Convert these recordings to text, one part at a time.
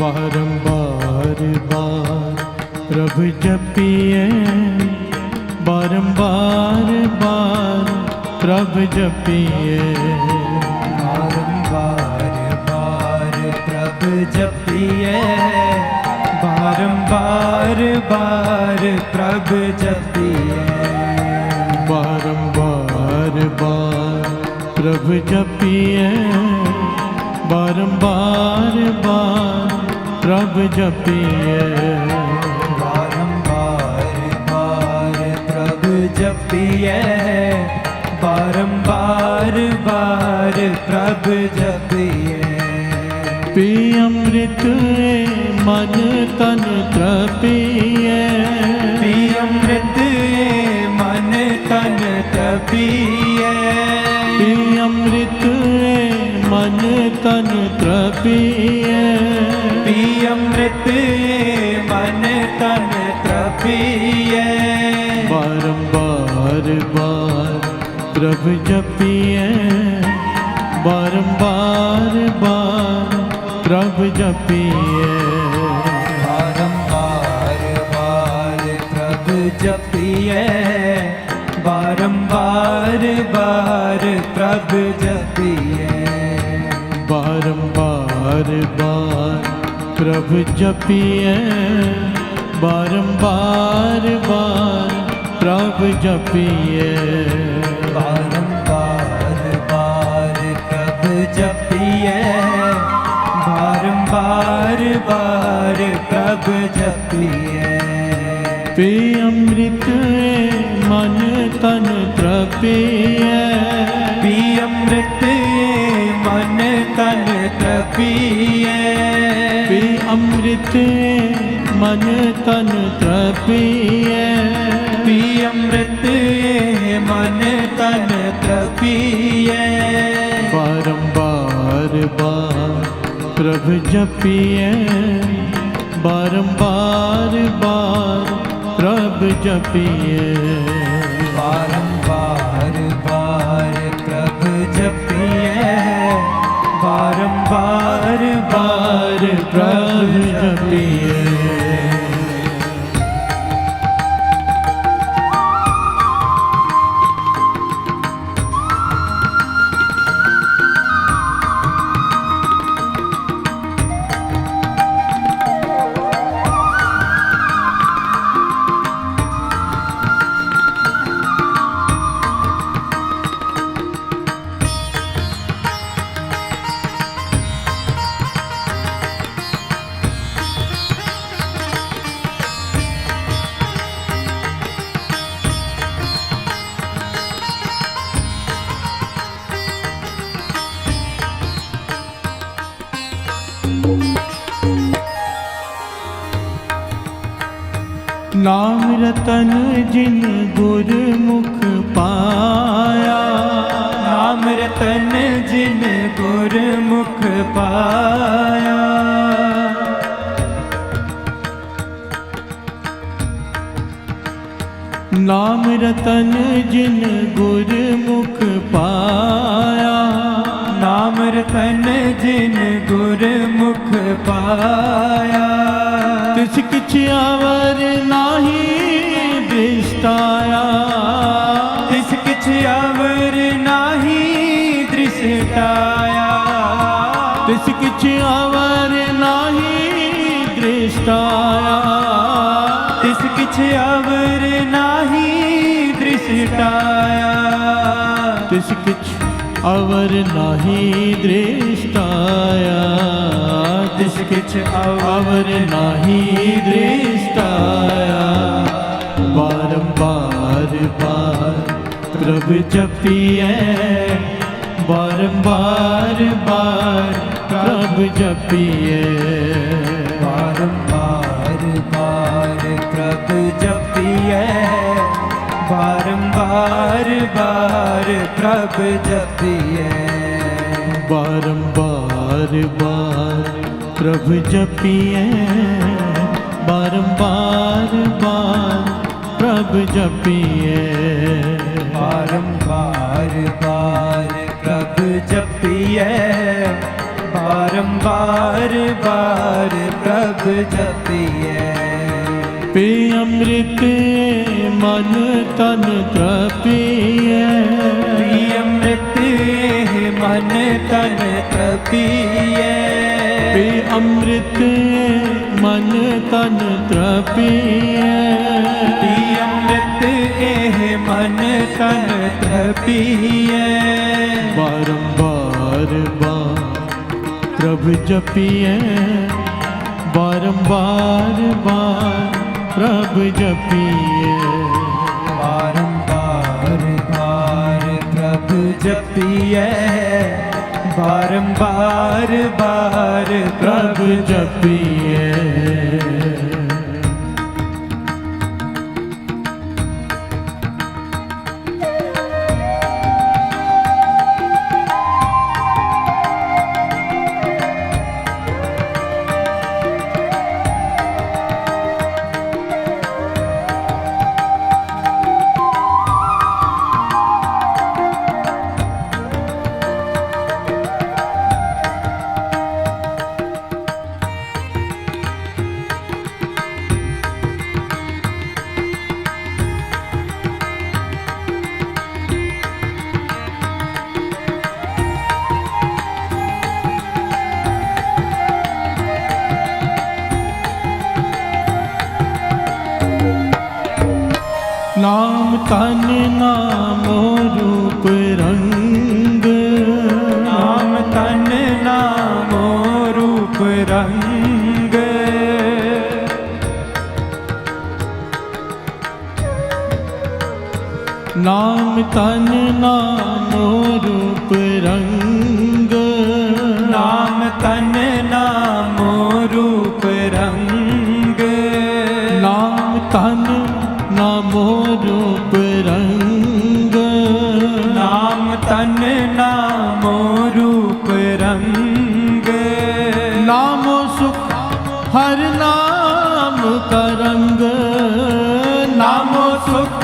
बारंबार बार प्रभु जपिए, बारंबार बार प्रभु जपिए, बारंबार बार प्रभु जपिए, बारंबार बार प्रभु जपिए, बारंबार बार प्रभु जपिए, बारंबार बार प्रभु जपिए, बारंबार बार प्रभु जपिए, बारंबार बार प्रभु जपिए। पी अमृत मन तन तृपिए, पी अमृत मन तन तृपिए, पी अमृत मन तन तृपिए, पी अमृत मन तन तृपिए, बारंबार बार प्रभु जपिए, बारंबार बार प्रभु जपिए, बारंबार बार प्रभु जपिए, बारंबार बार प्रभु जपिए, बारंबार बार प्रभु जपिए, बारंबार बार प्रभु जपिए, बारंबार बार प्रभु जपिए, बारंबार बार प्रभु जपिए। पी अमृत मन तन तृपिए, पी अमृत मन तन तृपिए, पी अमृत मन तन तृपिए, पी अमृत मन तन तृपिए, बारंबार बार प्रभु जपिए, बारंबार बार प्रभु जपिए, बारंबार बार प्रभु जपिए, बारंबार बार प्रभु जपिए। नाम रतन जिन गुरमुख पाया, नाम रतन जिन गुरमुख पाया, नाम रतन जिन गुरमुख पाया, नाम रतन जिन गुरमुख पाया, तिस किछ आवर नाही दृष्टाया, तिस किछ आवर नाही दृष्टाया, तिस किछ आवर नाही दृष्टाया, तिस किछ आवर नाही दृष्टाया, तिस किछ अवर नाही दृष्टाया, तिस किछ अवर नाही दृष्टाया, बारंबार बार प्रभु जपिए, बारंबार बार प्रभु जपिए, बारंबार बार प्रभु जपिए, बारंबार बार प्रभु जपिए, बारंबार बार प्रभु जपिए, बारंबार बार प्रभु जपिए, बारंबार बार प्रभु जपिए, बारंबार बार प्रभु जपिए पे अमृत मन तन तृपिए अमृत मन तन तृपिए पे अमृत मन तन तृपिए अमृत मन तन तृपिए बारंबार बार प्रभु जपिए बारंबार बार प्रभु जपिए बारंबार बार प्रभु जपिए बारंबार बार प्रभु जपिए नाम तन नामो रूप रंग नाम तन नामो रूप रंग नाम तन नामो रूप रंग नाम तन नामो रूप रंग नाम तन नामो रूप रंग नाम तन नामो रूप रंग नामो सुख हर नाम का रंग नामो सुख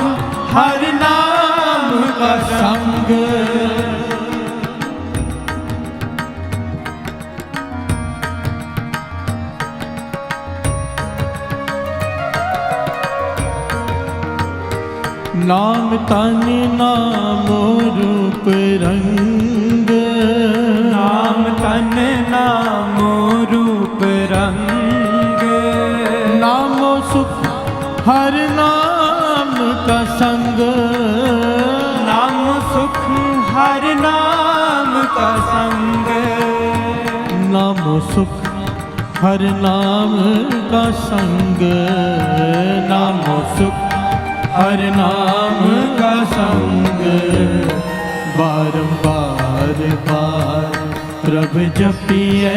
हर नाम का संग नाम तन नामो रूप रंग नाम तन नामो रूप रंग नामो सुख हर नाम का संग नाम सुख हर नाम का संग नामो सुख हर नाम का संग नामो सुख हर नाम का संग बारंबार बार प्रभु जपिए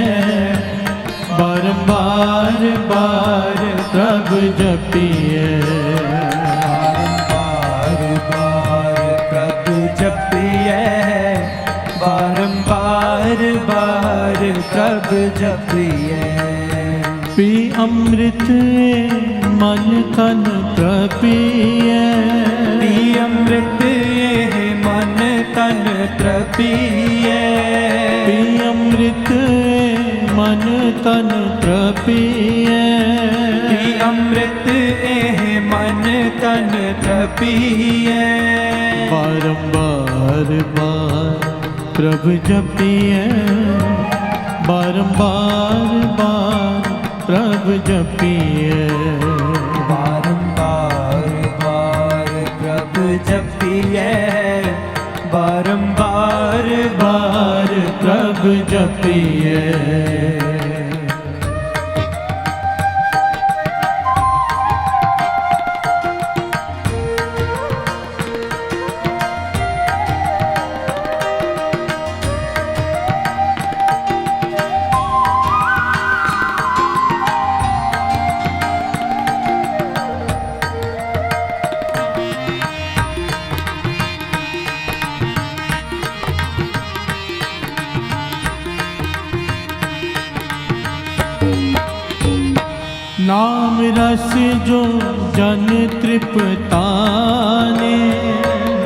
बारंबार बार प्रभु जपिए बार बार प्रभु जपिए बारंबार बार प्रभु जपिए पी अमृत मन तन तृपिए अमृत मन तन तृपिए अमृत मन तन तृपिए अमृत मन तन तृपिए बारंबार बार प्रभु जपिए बारंबार बार प्रभु जपिए बारंबार बार प्रभु जपिए बारंबार बार प्रभु जपिए नाम रस जो जन तृप्ताने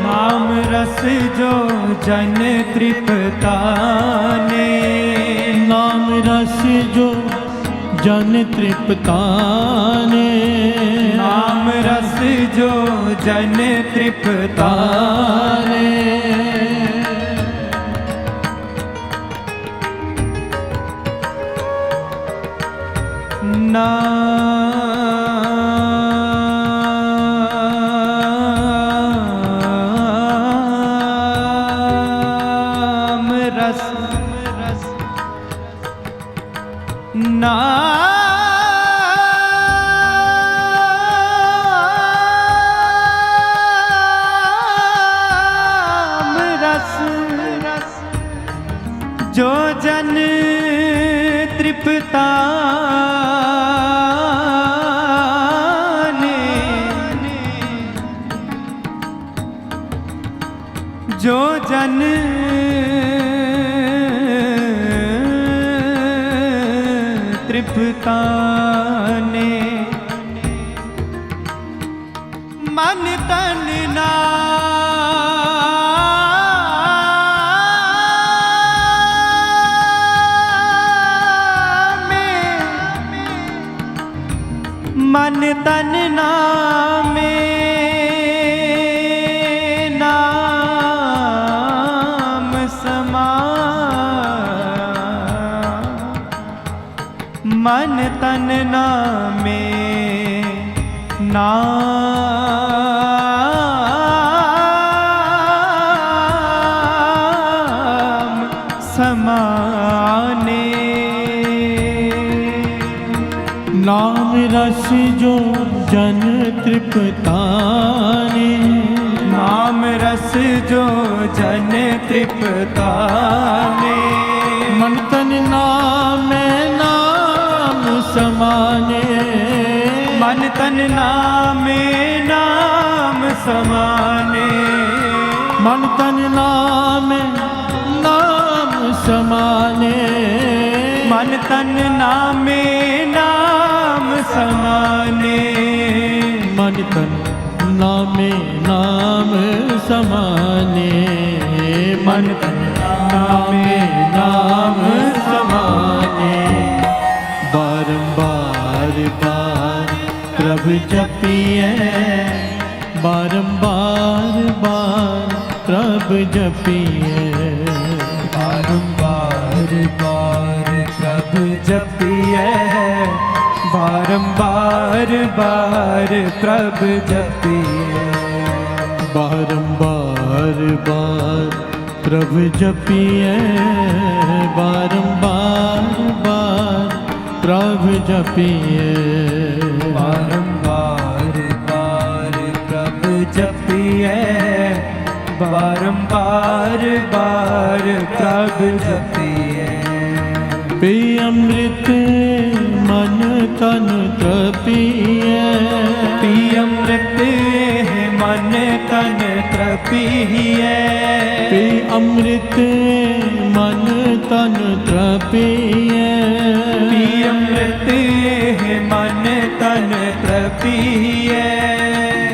नाम रस जो जन तृप्ताने नाम रस जो जन तृप्ताने नाम रस जो जन तृप्ताने नाम रस नाम रस जो जन तृप्ताने जो जन तृप्ताने मन तन मन तन नामे नाम समा मन तन नामे नाम समाने नाम रस जो जन तृप्ताने नाम रस जो जन तृप्ताने मन तन नामे नाम समाने मन तन नामे नाम समाने मन तन नामे नाम समाने मन तन नामे नाम समाने मन तन नामे नाम समाने मन तन नामे नाम समाने बारंबार बार प्रभु जपिए बारंबार बार प्रभु जपिए बारंबार बार प्रभु जपिए बारंबार बार प्रभु जपिए बारंबार बार प्रभु जपिए बारंबार बार प्रभु जपिए बारंबार बार प्रभु जपिए बारंबार बार प्रभु जपिए पी अमृत मन तन तृपिए पी अमृत मन तन तृपिए पी अमृत मन तन तृपिए पी अमृत मन तन तृपिए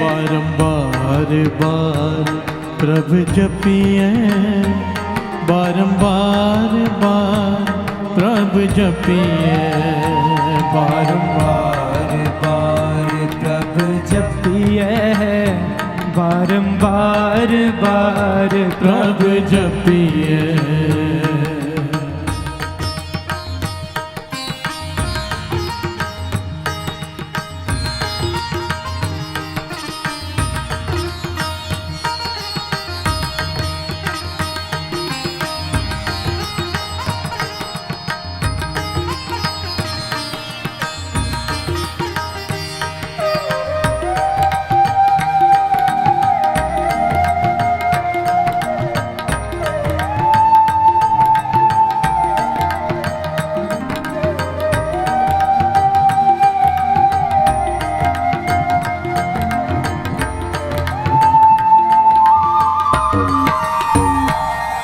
बारंबार बार प्रभु जपिए बारंबार बार प्रभु जपिए बारंबार बार प्रभु जपिए बारंबार बार प्रभु जपिए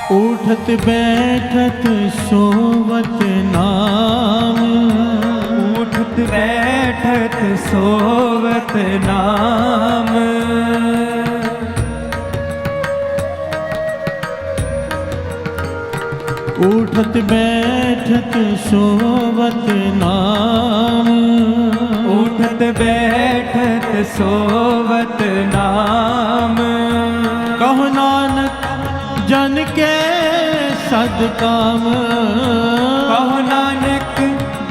उठत बैठत सोवत नाम उठत बैठत सोवत नाम उठत बैठत सोवत नाम, उठत बैठत सोवत नाम। कहो नानक जन के सदकाम, कहो नानक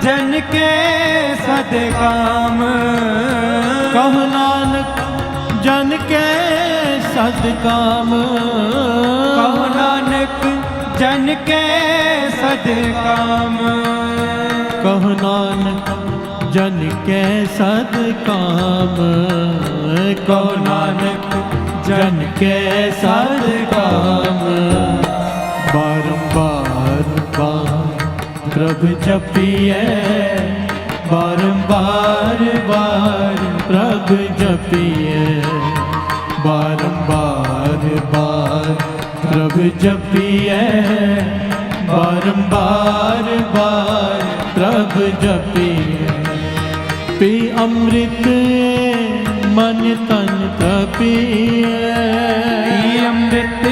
जन के सदकाम। कहो नानक जन के सदकाम, कहो नानक जन के सदकाम। कहो नानक जन के सदकाम, कहो नानक जन के सदकाम। बारंबार बार प्रभु जपिए, बारंबार बार प्रभु जपिए, बारंबार बार प्रभु जपिए, बारंबार बार प्रभु जपिए। पी अमृत मन तन तपिए, पी अमृत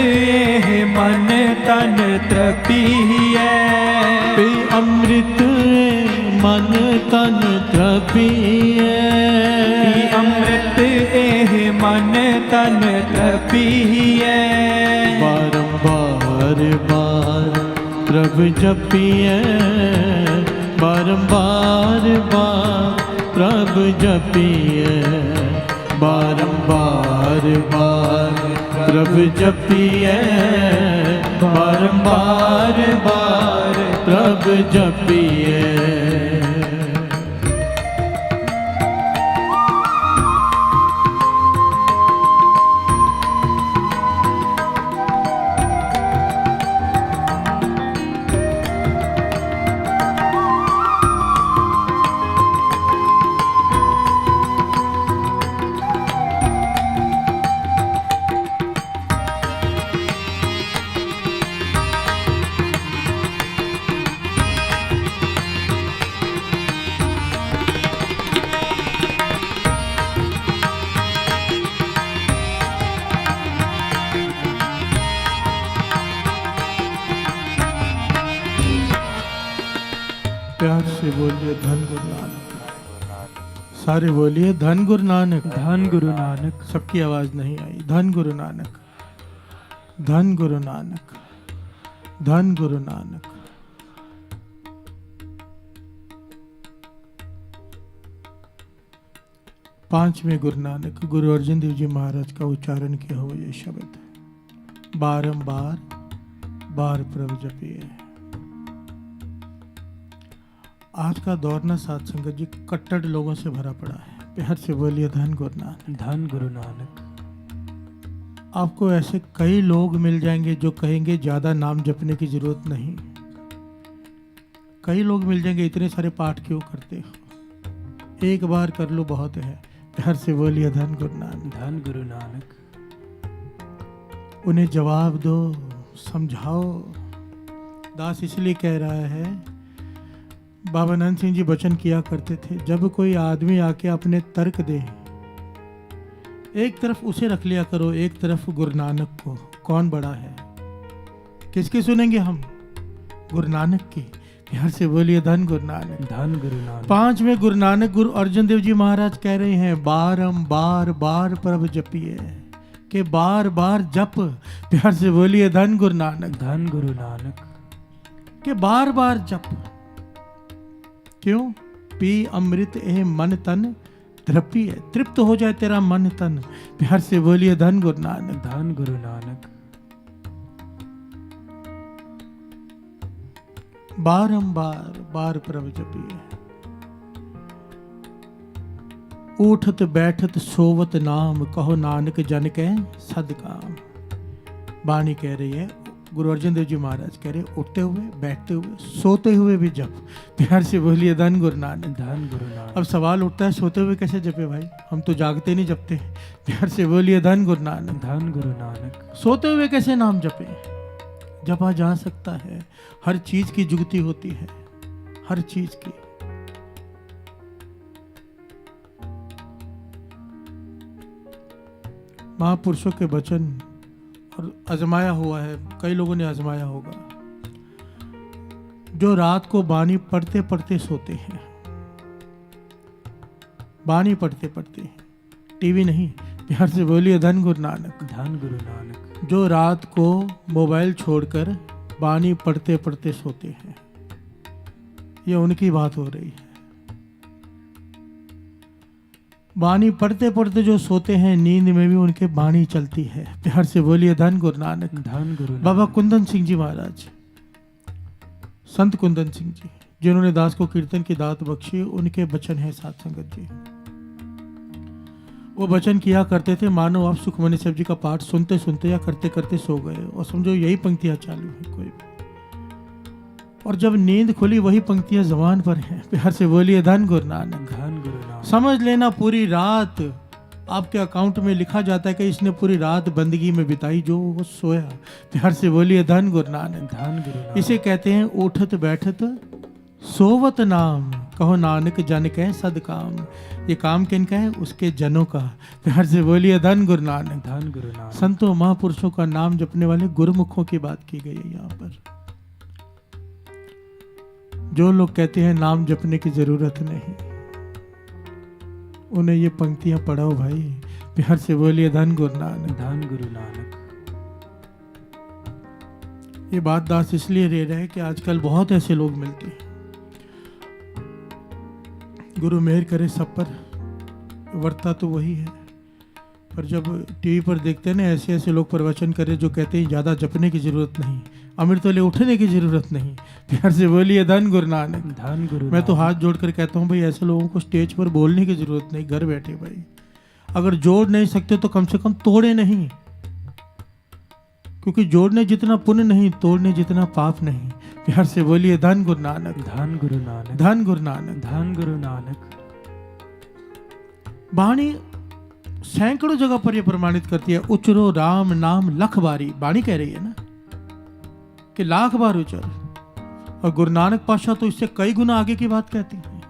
मन तन तपिए। पी अमृत मन तन तपिए, पी अमृत मन तन तपिए। बारंबार बार प्रभु जपिए, बारंबार बार प्रभु जपिए, बारंबार बार प्रभु जपिए, बारंबार बार प्रभु जपिए। प्यार से बोलिए धन गुरु नानक। सारे बोलिए धन गुरु नानक। धन गुरु नानक। सबकी आवाज नहीं आई। धन गुरु नानक, धन गुरु नानक, धन गुरु नानक। पांचवें गुरु नानक गुरु अर्जन देव जी महाराज का उच्चारण किया हुआ ये शब्द, बारंबार बार प्रभु जपिए। आज का दौर ना साथ संगत जी कट्टर लोगों से भरा पड़ा है। प्यार से बोलिए धन गुरु नानक। धन गुरु नानक। आपको ऐसे कई लोग मिल जाएंगे जो कहेंगे ज्यादा नाम जपने की जरूरत नहीं। कई लोग मिल जाएंगे इतने सारे पाठ क्यों करते हो, एक बार कर लो बहुत है। प्यार से बोलिए धन गुरु नानक। धन गुरु नानक। उन्हें जवाब दो, समझाओ। दास इसलिए कह रहा है, बाबा नंद सिंह जी वचन किया करते थे, जब कोई आदमी आके अपने तर्क दे, एक तरफ उसे रख लिया करो, एक तरफ गुरु नानक को। कौन बड़ा है? किसकी सुनेंगे हम? गुरु नानक की। प्यार से बोलिए धन गुरु नानक। धन गुरु नानक। पांचवें गुरु नानक गुरु अर्जन देव जी महाराज कह रहे हैं, बारंबार बार प्रभु जपिए, के बार बार जप। प्यार से बोलिए धन गुरु नानक। धन गुरु नानक। के बार बार जप। क्यों? पी अमृत ए मन तन तृप्ति है, तृप्त हो जाए तेरा मन तन। प्यार से बोलिए धन गुरु नानक। धन गुरु नानक। बारंबार बार प्रभु जपिए। उठत बैठत सोवत नाम, कहो नानक जन के सदकाम। वाणी कह रही है, गुरु अर्जन देव जी महाराज कह रहे, उठते हुए, बैठते हुए, सोते हुए भी जप। प्यार से बोलिए धन गुरु नानक। धन गुरु नानक। अब सवाल उठता है, सोते हुए कैसे जपे भाई? हम तो जागते नहीं जपते। प्यार से बोलिए धन गुरु नानक। धन गुरु नानक। सोते हुए कैसे नाम जपे? जपा जा सकता है। हर चीज की जुगती होती है, हर चीज की। महापुरुषों के वचन और आजमाया हुआ है, कई लोगों ने आजमाया होगा। जो रात को बानी पढ़ते पढ़ते सोते हैं, बानी पढ़ते पढ़ते, टीवी नहीं, प्यार से बोलिए धन गुरु नानक। धन गुरु नानक। जो रात को मोबाइल छोड़कर बानी पढ़ते पढ़ते सोते हैं, ये उनकी बात हो रही है। बानी पढ़ते पढ़ते जो सोते हैं, नींद में भी उनके बानी चलती है। प्यार से बोलिए धन गुरु नानक। धन गुरु नानक। बाबा कुंदन सिंह जी महाराज, संत कुंदन सिंह जी, जिन्होंने दास को कीर्तन की दात बख्शी, उनके वचन है साथ संगत जी। वो वचन किया करते थे, मानो आप सुखमनी साहब जी का पाठ सुनते सुनते या करते करते सो गए और समझो यही पंक्तियां चालू है कोई, और जब नींद खुली वही पंक्तियां जबान पर हैं। प्यार से बोलिए धन गुरु नानक। धन गुरु नानक। समझ लेना पूरी रात आपके अकाउंट में लिखा जाता है कि इसने पूरी रात बंदगी में बिताई, जो वो सोया। प्यार से बोलिए धन गुरु नानक। धन गुरु नानक। इसे कहते हैं उठत बैठत सोवत नाम, कहो नानक जन कह सद काम। ये काम किनका है? उसके जनों का। प्यार से बोलिए धन गुरु नानक। धन गुरु नानक। संतों महापुरुषों का नाम जपने वाले गुरुमुखों की बात की गई है यहाँ पर। जो लोग कहते हैं नाम जपने की जरूरत नहीं, उन्हें ये पंक्तियां पढ़ाओ भाई। प्यार से बोलिए धन गुरु नानक। धन गुरु नानक। ये बात दास इसलिए रह रहे हैं कि आजकल बहुत ऐसे लोग मिलते हैं, गुरु मेहर करे सब पर, वर्ता तो वही है, पर जब टीवी पर देखते हैं ना ऐसे ऐसे लोग प्रवचन करे जो कहते हैं ज़्यादा जपने की जरूरत नहीं, अमृत वाले उठने की जरूरत नहीं। प्यार से बोलिए धन गुरु नानक। धन गुरु। मैं तो हाथ जोड़कर कहता हूँ भाई, ऐसे लोगों को स्टेज पर बोलने की जरूरत नहीं, घर बैठे भाई। अगर जोड़ नहीं सकते तो कम से कम तोड़े नहीं, क्योंकि जोड़ने जितना पुण्य नहीं, तोड़ने जितना पाप नहीं। प्यार से बोलिए धन गुरु नानक। धन गुरु नानक। धन गुरु नानक। धन गुरु नानक। बाणी सैकड़ों जगह पर यह प्रमाणित करती है, उचरो राम नाम लख बारी। बाणी कह रही है ना कि लाख बार उचर, और गुरु नानक पातशाह तो इससे कई गुना आगे की बात कहती हैं।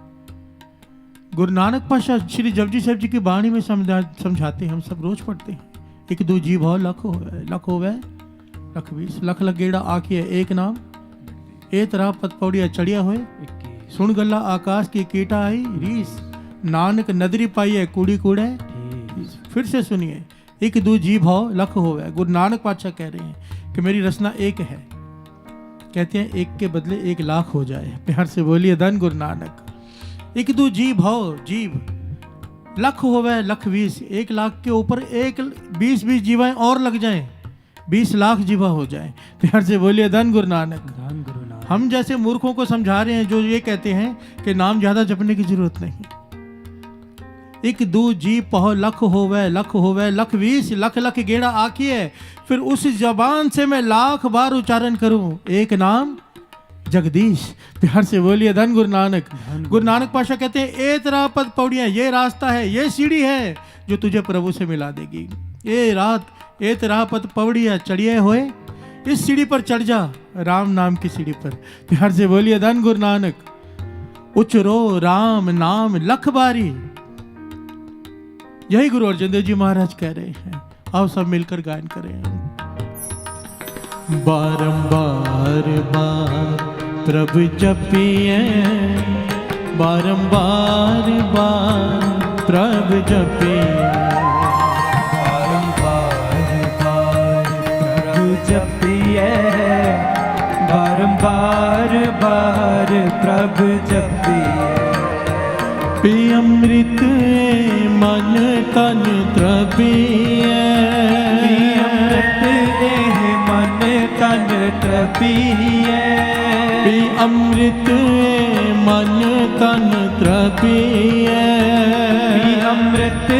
गुरु नानक पातशाह श्री जपजी साहब जी की बाणी में समझाते हैं, हम सब रोज पढ़ते हैं। एक दो जी भाव लख होवे, लख होवे लख 20, लख लगेड़ा आखिए एक नाम, ए तरह पत पौड़िया चढ़िया होए, 21। सुन गल्ला आकाश की कीटा आई रीस, नानक नदरी पाई है कूड़ी कूड़े। फिर से सुनिए, एक दो जी भाव लख होवे। गुरु नानक पातशाह कह रहे हैं कि मेरी रचना एक है, कहते हैं एक के बदले 1 लाख हो जाए। प्यार से बोलिए धन गुरु नानक। एक दो जी भाव जीव लख होवे लख 20, 1 लाख के ऊपर 20 जीवाएं और लग जाएं, 20 लाख जीवा हो जाए। प्यार से बोलिए धन गुरु नानक। धन गुरु नानक। हम जैसे मूर्खों को समझा रहे हैं जो ये कहते हैं कि नाम ज्यादा जपने की जरूरत नहीं। एक दो जी पहो लख होवे लख 20, लख लख गेड़ा आखिए, फिर उस जबान से मैं लाख बार उच्चारण करूं, एक नाम जगदीश। प्यार से बोलिए धन गुरु नानक। गुरु नानक पातशाह कहते हैं, ए तेरा पद पौड़ियां, ये रास्ता है, ये सीढ़ी है जो तुझे प्रभु से मिला देगी। ये रात ए तेरा पद पौड़ियां चढ़िए होए, इस सीढ़ी पर चढ़ जा, राम नाम की सीढ़ी पर। प्यार से बोलिए धन गुरु नानक। उचरो राम नाम लख बारी, यही गुरु अर्जन देव जी महाराज कह रहे हैं। आओ सब मिलकर गायन करें। बारंबार बार प्रभु जपिए, बारंबार बार प्रभु जपिए, बारंबार बार प्रभु जपिए, बारंबार बार प्रभु जपिए। पी अमृत मन तन तृपिए, पी अमृत मन तन तृपिए, पी अमृत मन तन तृपिए, पी अमृत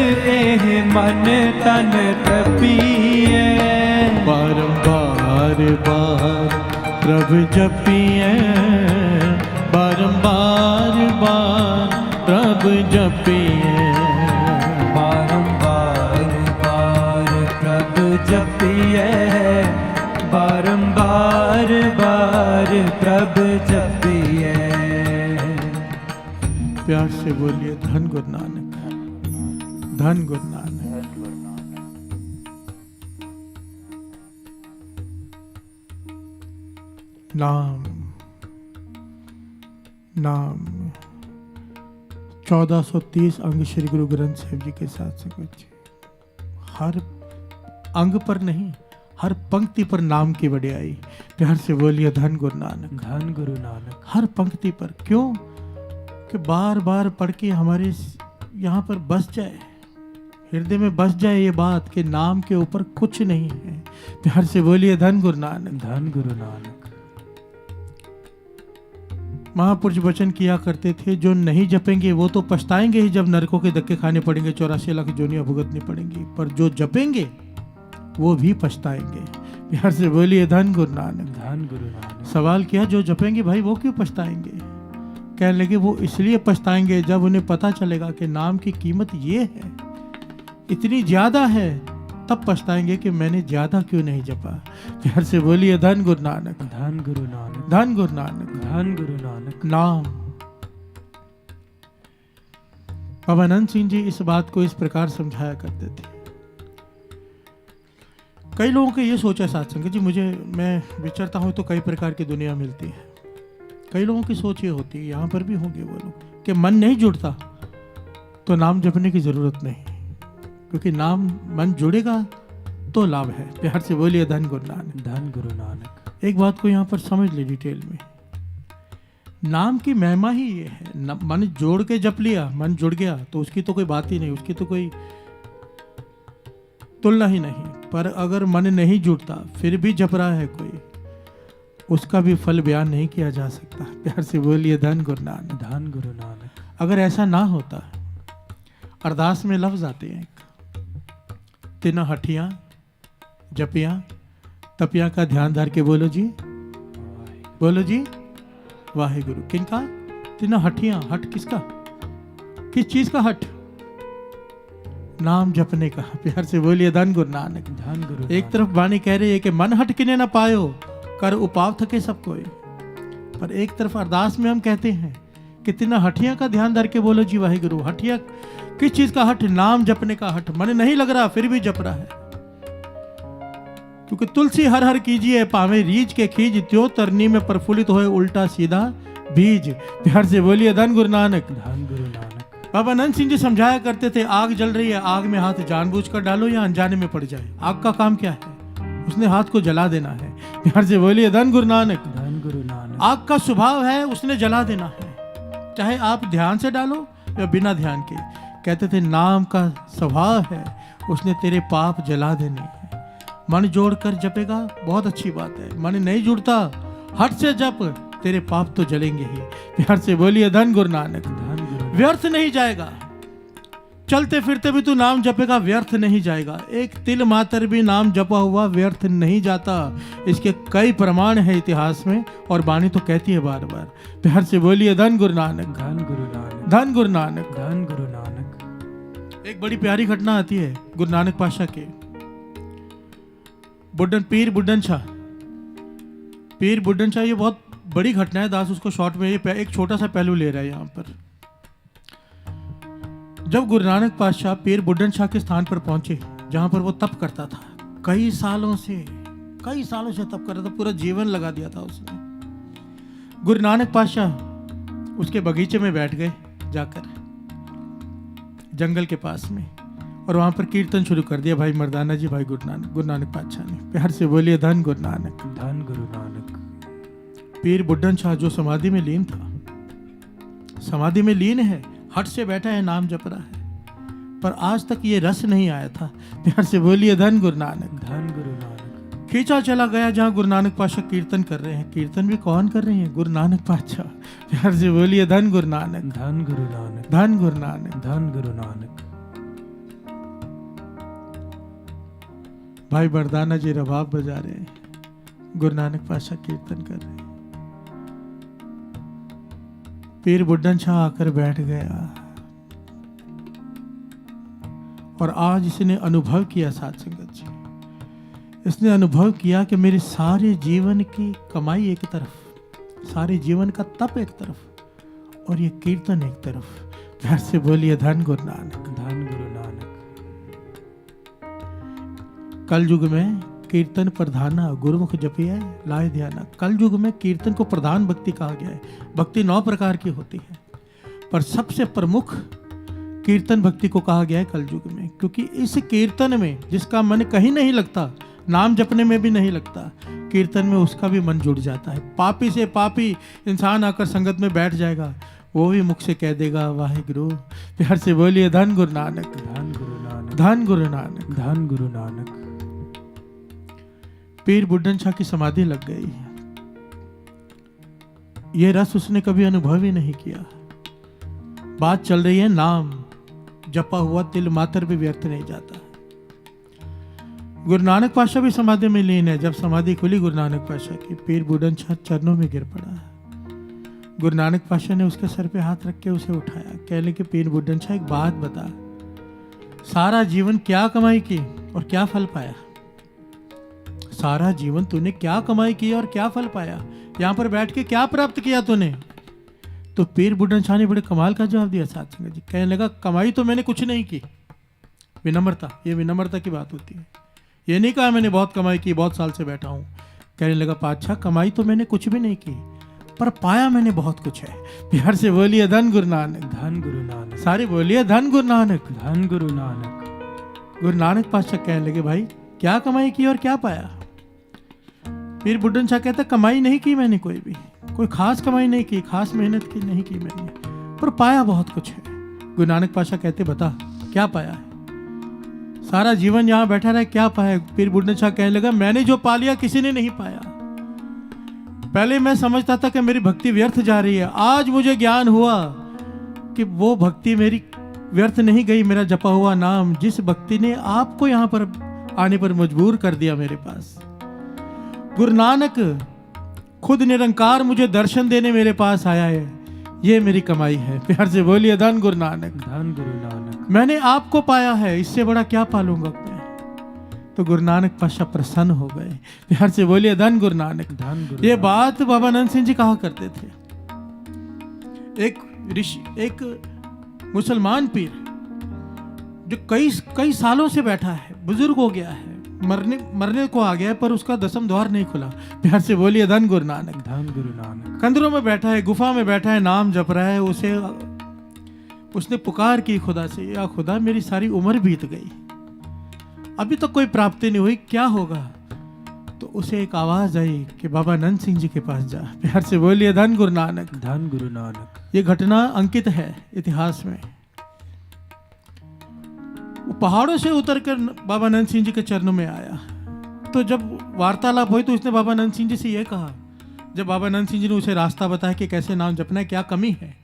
मन तन तृपिए। बारंबार बार प्रभु जपिए, बारंबार बार प्रभु जपिए, बारंबार बार प्रभु जपिए, बारंबार बार प्रभु जपिए। प्यार से बोलिए धन गुरु नानक। धन गुरु नानक। नाम नाम 1430 अंग श्री गुरु ग्रंथ साहिब जी के साथ संगत जी। हर अंग पर नहीं, हर पंक्ति पर नाम की वड्याई। प्यार से बोलिए धन गुरु नानक, धन गुरु नानक। हर पंक्ति पर। क्यों कि बार बार पढ़ के हमारे यहाँ पर बस जाए, हृदय में बस जाए ये बात कि नाम के ऊपर कुछ नहीं है। प्यार से बोलिए धन गुरु नानक, धन गुरु नानक। महापुरुष वचन किया करते थे, जो नहीं जपेंगे वो तो पछताएंगे ही जब नरकों के धक्के खाने पड़ेंगे, 84 लाख जोनियां भुगतनी पड़ेंगी, पर जो जपेंगे वो भी पछताएंगे। प्यार से बोलिए धन गुरु नानक, धन गुरु नानक। सवाल किया जो जपेंगे भाई वो क्यों पछताएंगे? कहने लगे वो इसलिए पछताएंगे जब उन्हें पता चलेगा कि नाम की कीमत ये है, इतनी ज्यादा है, तब पछताएंगे कि मैंने ज्यादा क्यों नहीं जपा। प्यार से बोलिए धन गुरु नानक, धन गुरु नानक, धन गुरु नानक, धन गुरु नानक। नाम। बाबा अनंत सिंह जी इस बात को इस प्रकार समझाया करते थे। कई लोगों के ये सोचा सत्संग जी, मैं विचरता हूं तो कई प्रकार की दुनिया मिलती है। कई लोगों की सोच ये होती है, यहाँ पर भी होंगे वो लोग, कि मन नहीं जुड़ता तो नाम जपने की जरूरत नहीं, क्योंकि नाम मन जुड़ेगा तो लाभ है। प्यार से बोलिए धन गुरु नानक, धन गुरु नानक। एक बात को यहाँ पर समझ ले डिटेल में, नाम की महिमा ही ये है। मन जोड़ के जप लिया, मन जुड़ गया तो उसकी तो कोई बात ही नहीं, उसकी तो कोई तुलना ही नहीं। पर अगर मन नहीं जुड़ता फिर भी जप रहा है कोई, उसका भी फल बयान नहीं किया जा सकता। प्यार से बोलिए धन गुरु नानक, धन गुरु नानक। अगर ऐसा ना होता, अरदास में लफ्ज आते हैं, तीन हठियां जपियां तपियां का ध्यान धर के बोलो जी, बोलो जी वाहे गुरु। किनका? तीन हठियां। हट किसका? किस चीज का हट? नाम जपने का। प्यार से बोलिए धन गुरु नानक, धन गुरु। एक तरफ वाणी कह रही है कि मन हट किने ना पायो, कर उपाव थके सब कोई, पर एक तरफ अरदास में हम कहते हैं कि तीन हठियां का ध्यान धर के बोलो जी वाहे गुरु। हठिया किस चीज का हट? नाम जपने का हट। मन नहीं लग रहा फिर भी जप रहा है, क्योंकि तुलसी हर हर कीजिए पावे रीज के खीज, त्यों तरनी में प्रफुल्लित होए उल्टा सीधा बीज। प्यार से बोलिए धन गुरु नानक, धन गुरु नानक। बाबा अनंत सिंह जी समझाया करते थे, आग जल रही है, आग में हाथ जानबूझकर डालो या अनजाने में पड़ जाए, आग का काम क्या है? उसने हाथ को जला देना है। प्यार से बोलिए धन गुरु नानक, धन गुरु नानक। आग का स्वभाव है उसने जला देना है, चाहे आप ध्यान से डालो या बिना ध्यान के। कहते थे नाम का स्वभाव है उसने तेरे पाप जला देने हैं। मन जोड़कर जपेगा बहुत अच्छी बात है, मन नहीं जुड़ता हट से जप, तेरे पाप तो जलेंगे ही। प्यार से बोलिए धन गुरु नानक, धन गुरु। व्यर्थ नहीं जाएगा, चलते फिरते भी तू नाम जपेगा व्यर्थ नहीं जाएगा। एक तिल मात्र भी नाम जपा हुआ व्यर्थ नहीं जाता। इसके कई प्रमाण है इतिहास में, और वाणी तो कहती है बार बार। प्यार से बोलिए धन गुरु नानक, धन गुरु नानक, धन गुरु नानक, धन गुरु नानक। एक बड़ी प्यारी घटना आती है गुरु नानक पातशाह के। पीर बुड्ढन शाह, पीर बुड्ढन शाह, ये बहुत बड़ी घटना है, दास उसको शॉर्ट में ये एक छोटा सा पहलू ले रहा है यहाँ पर। जब गुरु नानक पातशाह पीर बुड्ढन शाह के स्थान पर पहुंचे, जहां पर वो तप करता था, कई सालों से तप कर रहा था, पूरा जीवन लगा दिया था उसने। गुरु नानक पातशाह उसके बगीचे में बैठ गए जाकर, जंगल के पास में, और वहां पर कीर्तन शुरू कर दिया। भाई मर्दाना जी, भाई गुरु नानक पातशाह ने। प्यार से बोलिए धन गुरु नानक, धन गुरु नानक। पीर बुड्ढन शाह जो समाधि में लीन था, समाधि में लीन है, हट से बैठा है, नाम जप रहा है, पर आज तक ये रस नहीं आया था। प्यार से बोलिए धन गुरु नानक, धन गुरु नानक। खींचा चला गया जहां गुरु नानक पातशाह कीर्तन कर रहे हैं। कीर्तन भी कौन कर रहे हैं? गुरु नानक पातशाह। प्यार से बोलिए धन गुरु नानक, धन गुरु नानक, धन गुरु नानक, धन गुरु नानक। भाई मर्दाना जी रबाब बजा रहे हैं, गुरु नानक पातशाह कीर्तन कर रहे हैं। पीर बुड्ढन शाह आकर बैठ गया, और आज इसने अनुभव किया साथ संगत जी, इसने अनुभव किया कि मेरे सारे जीवन की कमाई एक तरफ, सारे जीवन का तप एक तरफ, और ये कीर्तन एक तरफ। प्यार से बोलिए धन गुरु नानक, धन गुरु नानक। कल युग में कीर्तन प्रधाना गुरुमुख जपिए लाए ध्याना। कल युग में कीर्तन को प्रधान भक्ति कहा गया है। भक्ति 9 प्रकार की होती है, पर सबसे प्रमुख कीर्तन भक्ति को कहा गया है कल युग में, क्योंकि इस कीर्तन में जिसका मन कहीं नहीं लगता, नाम जपने में भी नहीं लगता, कीर्तन में उसका भी मन जुड़ जाता है। पापी से पापी इंसान आकर संगत में बैठ जाएगा, वो भी मुख से कह देगा वाहेगुरु। प्यार से बोलिए धन गुरु नानक, धन गुरु नानक, धन गुरु नानक, धन गुरु नानक। पीर बुड्ढन शाह की समाधि लग गई। ये रस उसने कभी अनुभव ही नहीं किया। बात चल रही है नाम, जपा हुआ तिल मात्र भी व्यर्थ नहीं जाता। गुरु नानक पातशाह भी समाधि में लीन है। जब समाधि खुली गुरु नानक पातशाह की, पीर बुड्ढन शाह चरणों में गिर पड़ा। गुरु नानक पातशाह ने उसके सर पे हाथ रख के उसे उठाया। कह ले कि पीर बुड्ढन शाह एक बात बता, सारा जीवन क्या कमाई की और क्या फल पाया? सारा जीवन तूने क्या कमाई की और क्या फल पाया? यहाँ पर बैठ के क्या प्राप्त किया तूने? तो पीर बुड्ढन शाह ने बड़े कमाल का जवाब दिया साथ संगत जी। कहने लगा कमाई तो मैंने कुछ नहीं की। विनम्रता, ये विनम्रता की बात होती है। ये नहीं कहा मैंने बहुत कमाई की, बहुत साल से बैठा हूँ। कहने लगा पातशाह कमाई तो मैंने कुछ भी नहीं की, पर पाया मैंने बहुत कुछ है। प्यार से बोलिए धन गुरु नानक, धन गुरु नानक, सारे बोलिए धन गुरु नानक, धन गुरु नानक। गुरु नानक पातशाह कहने लगे भाई क्या कमाई की और क्या पाया? पीर बुड्ढन शाह कहता कमाई नहीं की मैंने, कोई खास कमाई नहीं की, खास मेहनत की नहीं की मैंने, पर पाया बहुत कुछ है। गुरु नानक पातशाह कहते बता क्या पाया है? सारा जीवन यहाँ बैठा रहा, क्या पाया? पीर बुड्ढन शाह कहने लगा मैंने जो पा लिया किसी ने नहीं पाया। पहले मैं समझता था कि मेरी भक्ति व्यर्थ जा रही है, आज मुझे ज्ञान हुआ कि वो भक्ति मेरी व्यर्थ नहीं गई। मेरा जपा हुआ नाम, जिस भक्ति ने आपको यहाँ पर आने पर मजबूर कर दिया मेरे पास। गुरु नानक खुद निरंकार मुझे दर्शन देने मेरे पास आया है, ये मेरी कमाई है। प्यार से बोलिए धन गुरु नानक, धन गुरु नानक। मैंने आपको पाया है, इससे बड़ा क्या पालूंगा मैं? तो गुरु नानक पातशाह प्रसन्न हो गए। प्यार से बोलिए धन गुरु नानक, धन गुरु। ये बात बाबा नंद सिंह जी कहा करते थे। एक ऋषि, एक मुसलमान पीर जो कई सालों से बैठा है, बुजुर्ग हो गया है, मरने को आ गया है, पर उसका 10वां द्वार नहीं खुला। प्यार से बोलिए धन गुरु नानक, धन गुरु नानक। कंदरों में बैठा है, गुफा में बैठा है, नाम जप रहा है। उसने पुकार की खुदा से, या खुदा मेरी सारी उम्र बीत गई, अभी तक कोई प्राप्ति नहीं हुई, क्या होगा? तो उसे एक आवाज आई कि बाबा नंद सिंह जी के पास जा। प्यार से बोलिए धन गुरु नानक, धन गुरु नानक। ये घटना अंकित है इतिहास में। वो पहाड़ों से उतरकर बाबा नंद सिंह जी के चरणों में आया। तो जब वार्तालाप हुई तो उसने बाबा नंद सिंह जी से यह कहा, जब बाबा नंद सिंह जी ने उसे रास्ता बताया कि कैसे नाम जपना है, क्या कमी है,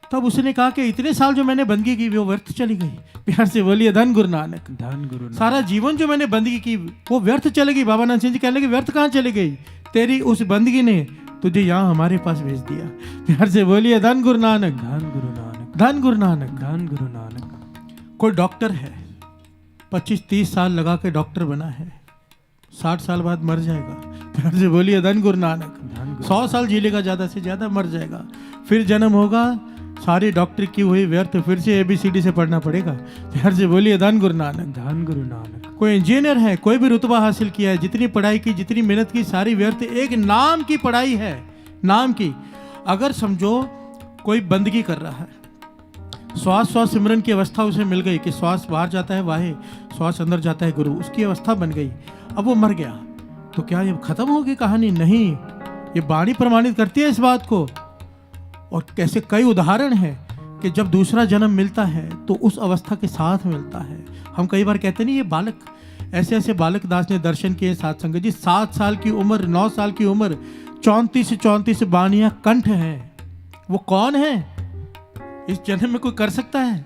तब उसने कहा कि इतने साल जो मैंने बंदगी की वो व्यर्थ चली गई। प्यार से बोलिए धन गुरु नानक, धन गुरु नानक। सारा जीवन जो मैंने बंदगी की वो व्यर्थ चली गई। बाबा नंद सिंह जी कहने लगे व्यर्थ कहाँ चली गई? तेरी उस बंदगी ने तुझे यहाँ हमारे पास भेज दिया। प्यार से बोलिए धन गुरु नानक, धन गुरु नानक, धन गुरु नानक, धन गुरु नानक। कोई डॉक्टर है, 25-30 साल लगा के डॉक्टर बना है, 60 साल बाद मर जाएगा। प्यार से बोलिए धन गुरु नानक, 100 साल जी लेगा, ज्यादा से ज्यादा मर जाएगा, फिर जन्म होगा, सारी डॉक्टर की हुई व्यर्थ, फिर से ABCD से पढ़ना पड़ेगा। प्यार से बोलिए धन गुरु नानक, धन गुरु नानक। कोई इंजीनियर है, कोई भी रुतबा हासिल किया है, जितनी पढ़ाई की, जितनी मेहनत की, सारी व्यर्थ। एक नाम की पढ़ाई है, नाम की। अगर समझो कोई बंदगी कर रहा है, श्वास सिमरन की अवस्था उसे मिल गई कि श्वास बाहर जाता है वाहे, श्वास अंदर जाता है गुरु, उसकी अवस्था बन गई, अब वो मर गया, तो क्या ये खत्म होगी कहानी? नहीं, ये वाणी प्रमाणित करती है इस बात को। और कैसे कई उदाहरण हैं कि जब दूसरा जन्म मिलता है तो उस अवस्था के साथ मिलता है। हम कई बार कहते नहीं ये बालक, ऐसे ऐसे बालक दास ने दर्शन किए साथ संगत जी। 7 साल की उम्र, 9 साल की उम्र, 34 बाणियां कंठ हैं। वो कौन है? इस जन्म में कोई कर सकता है?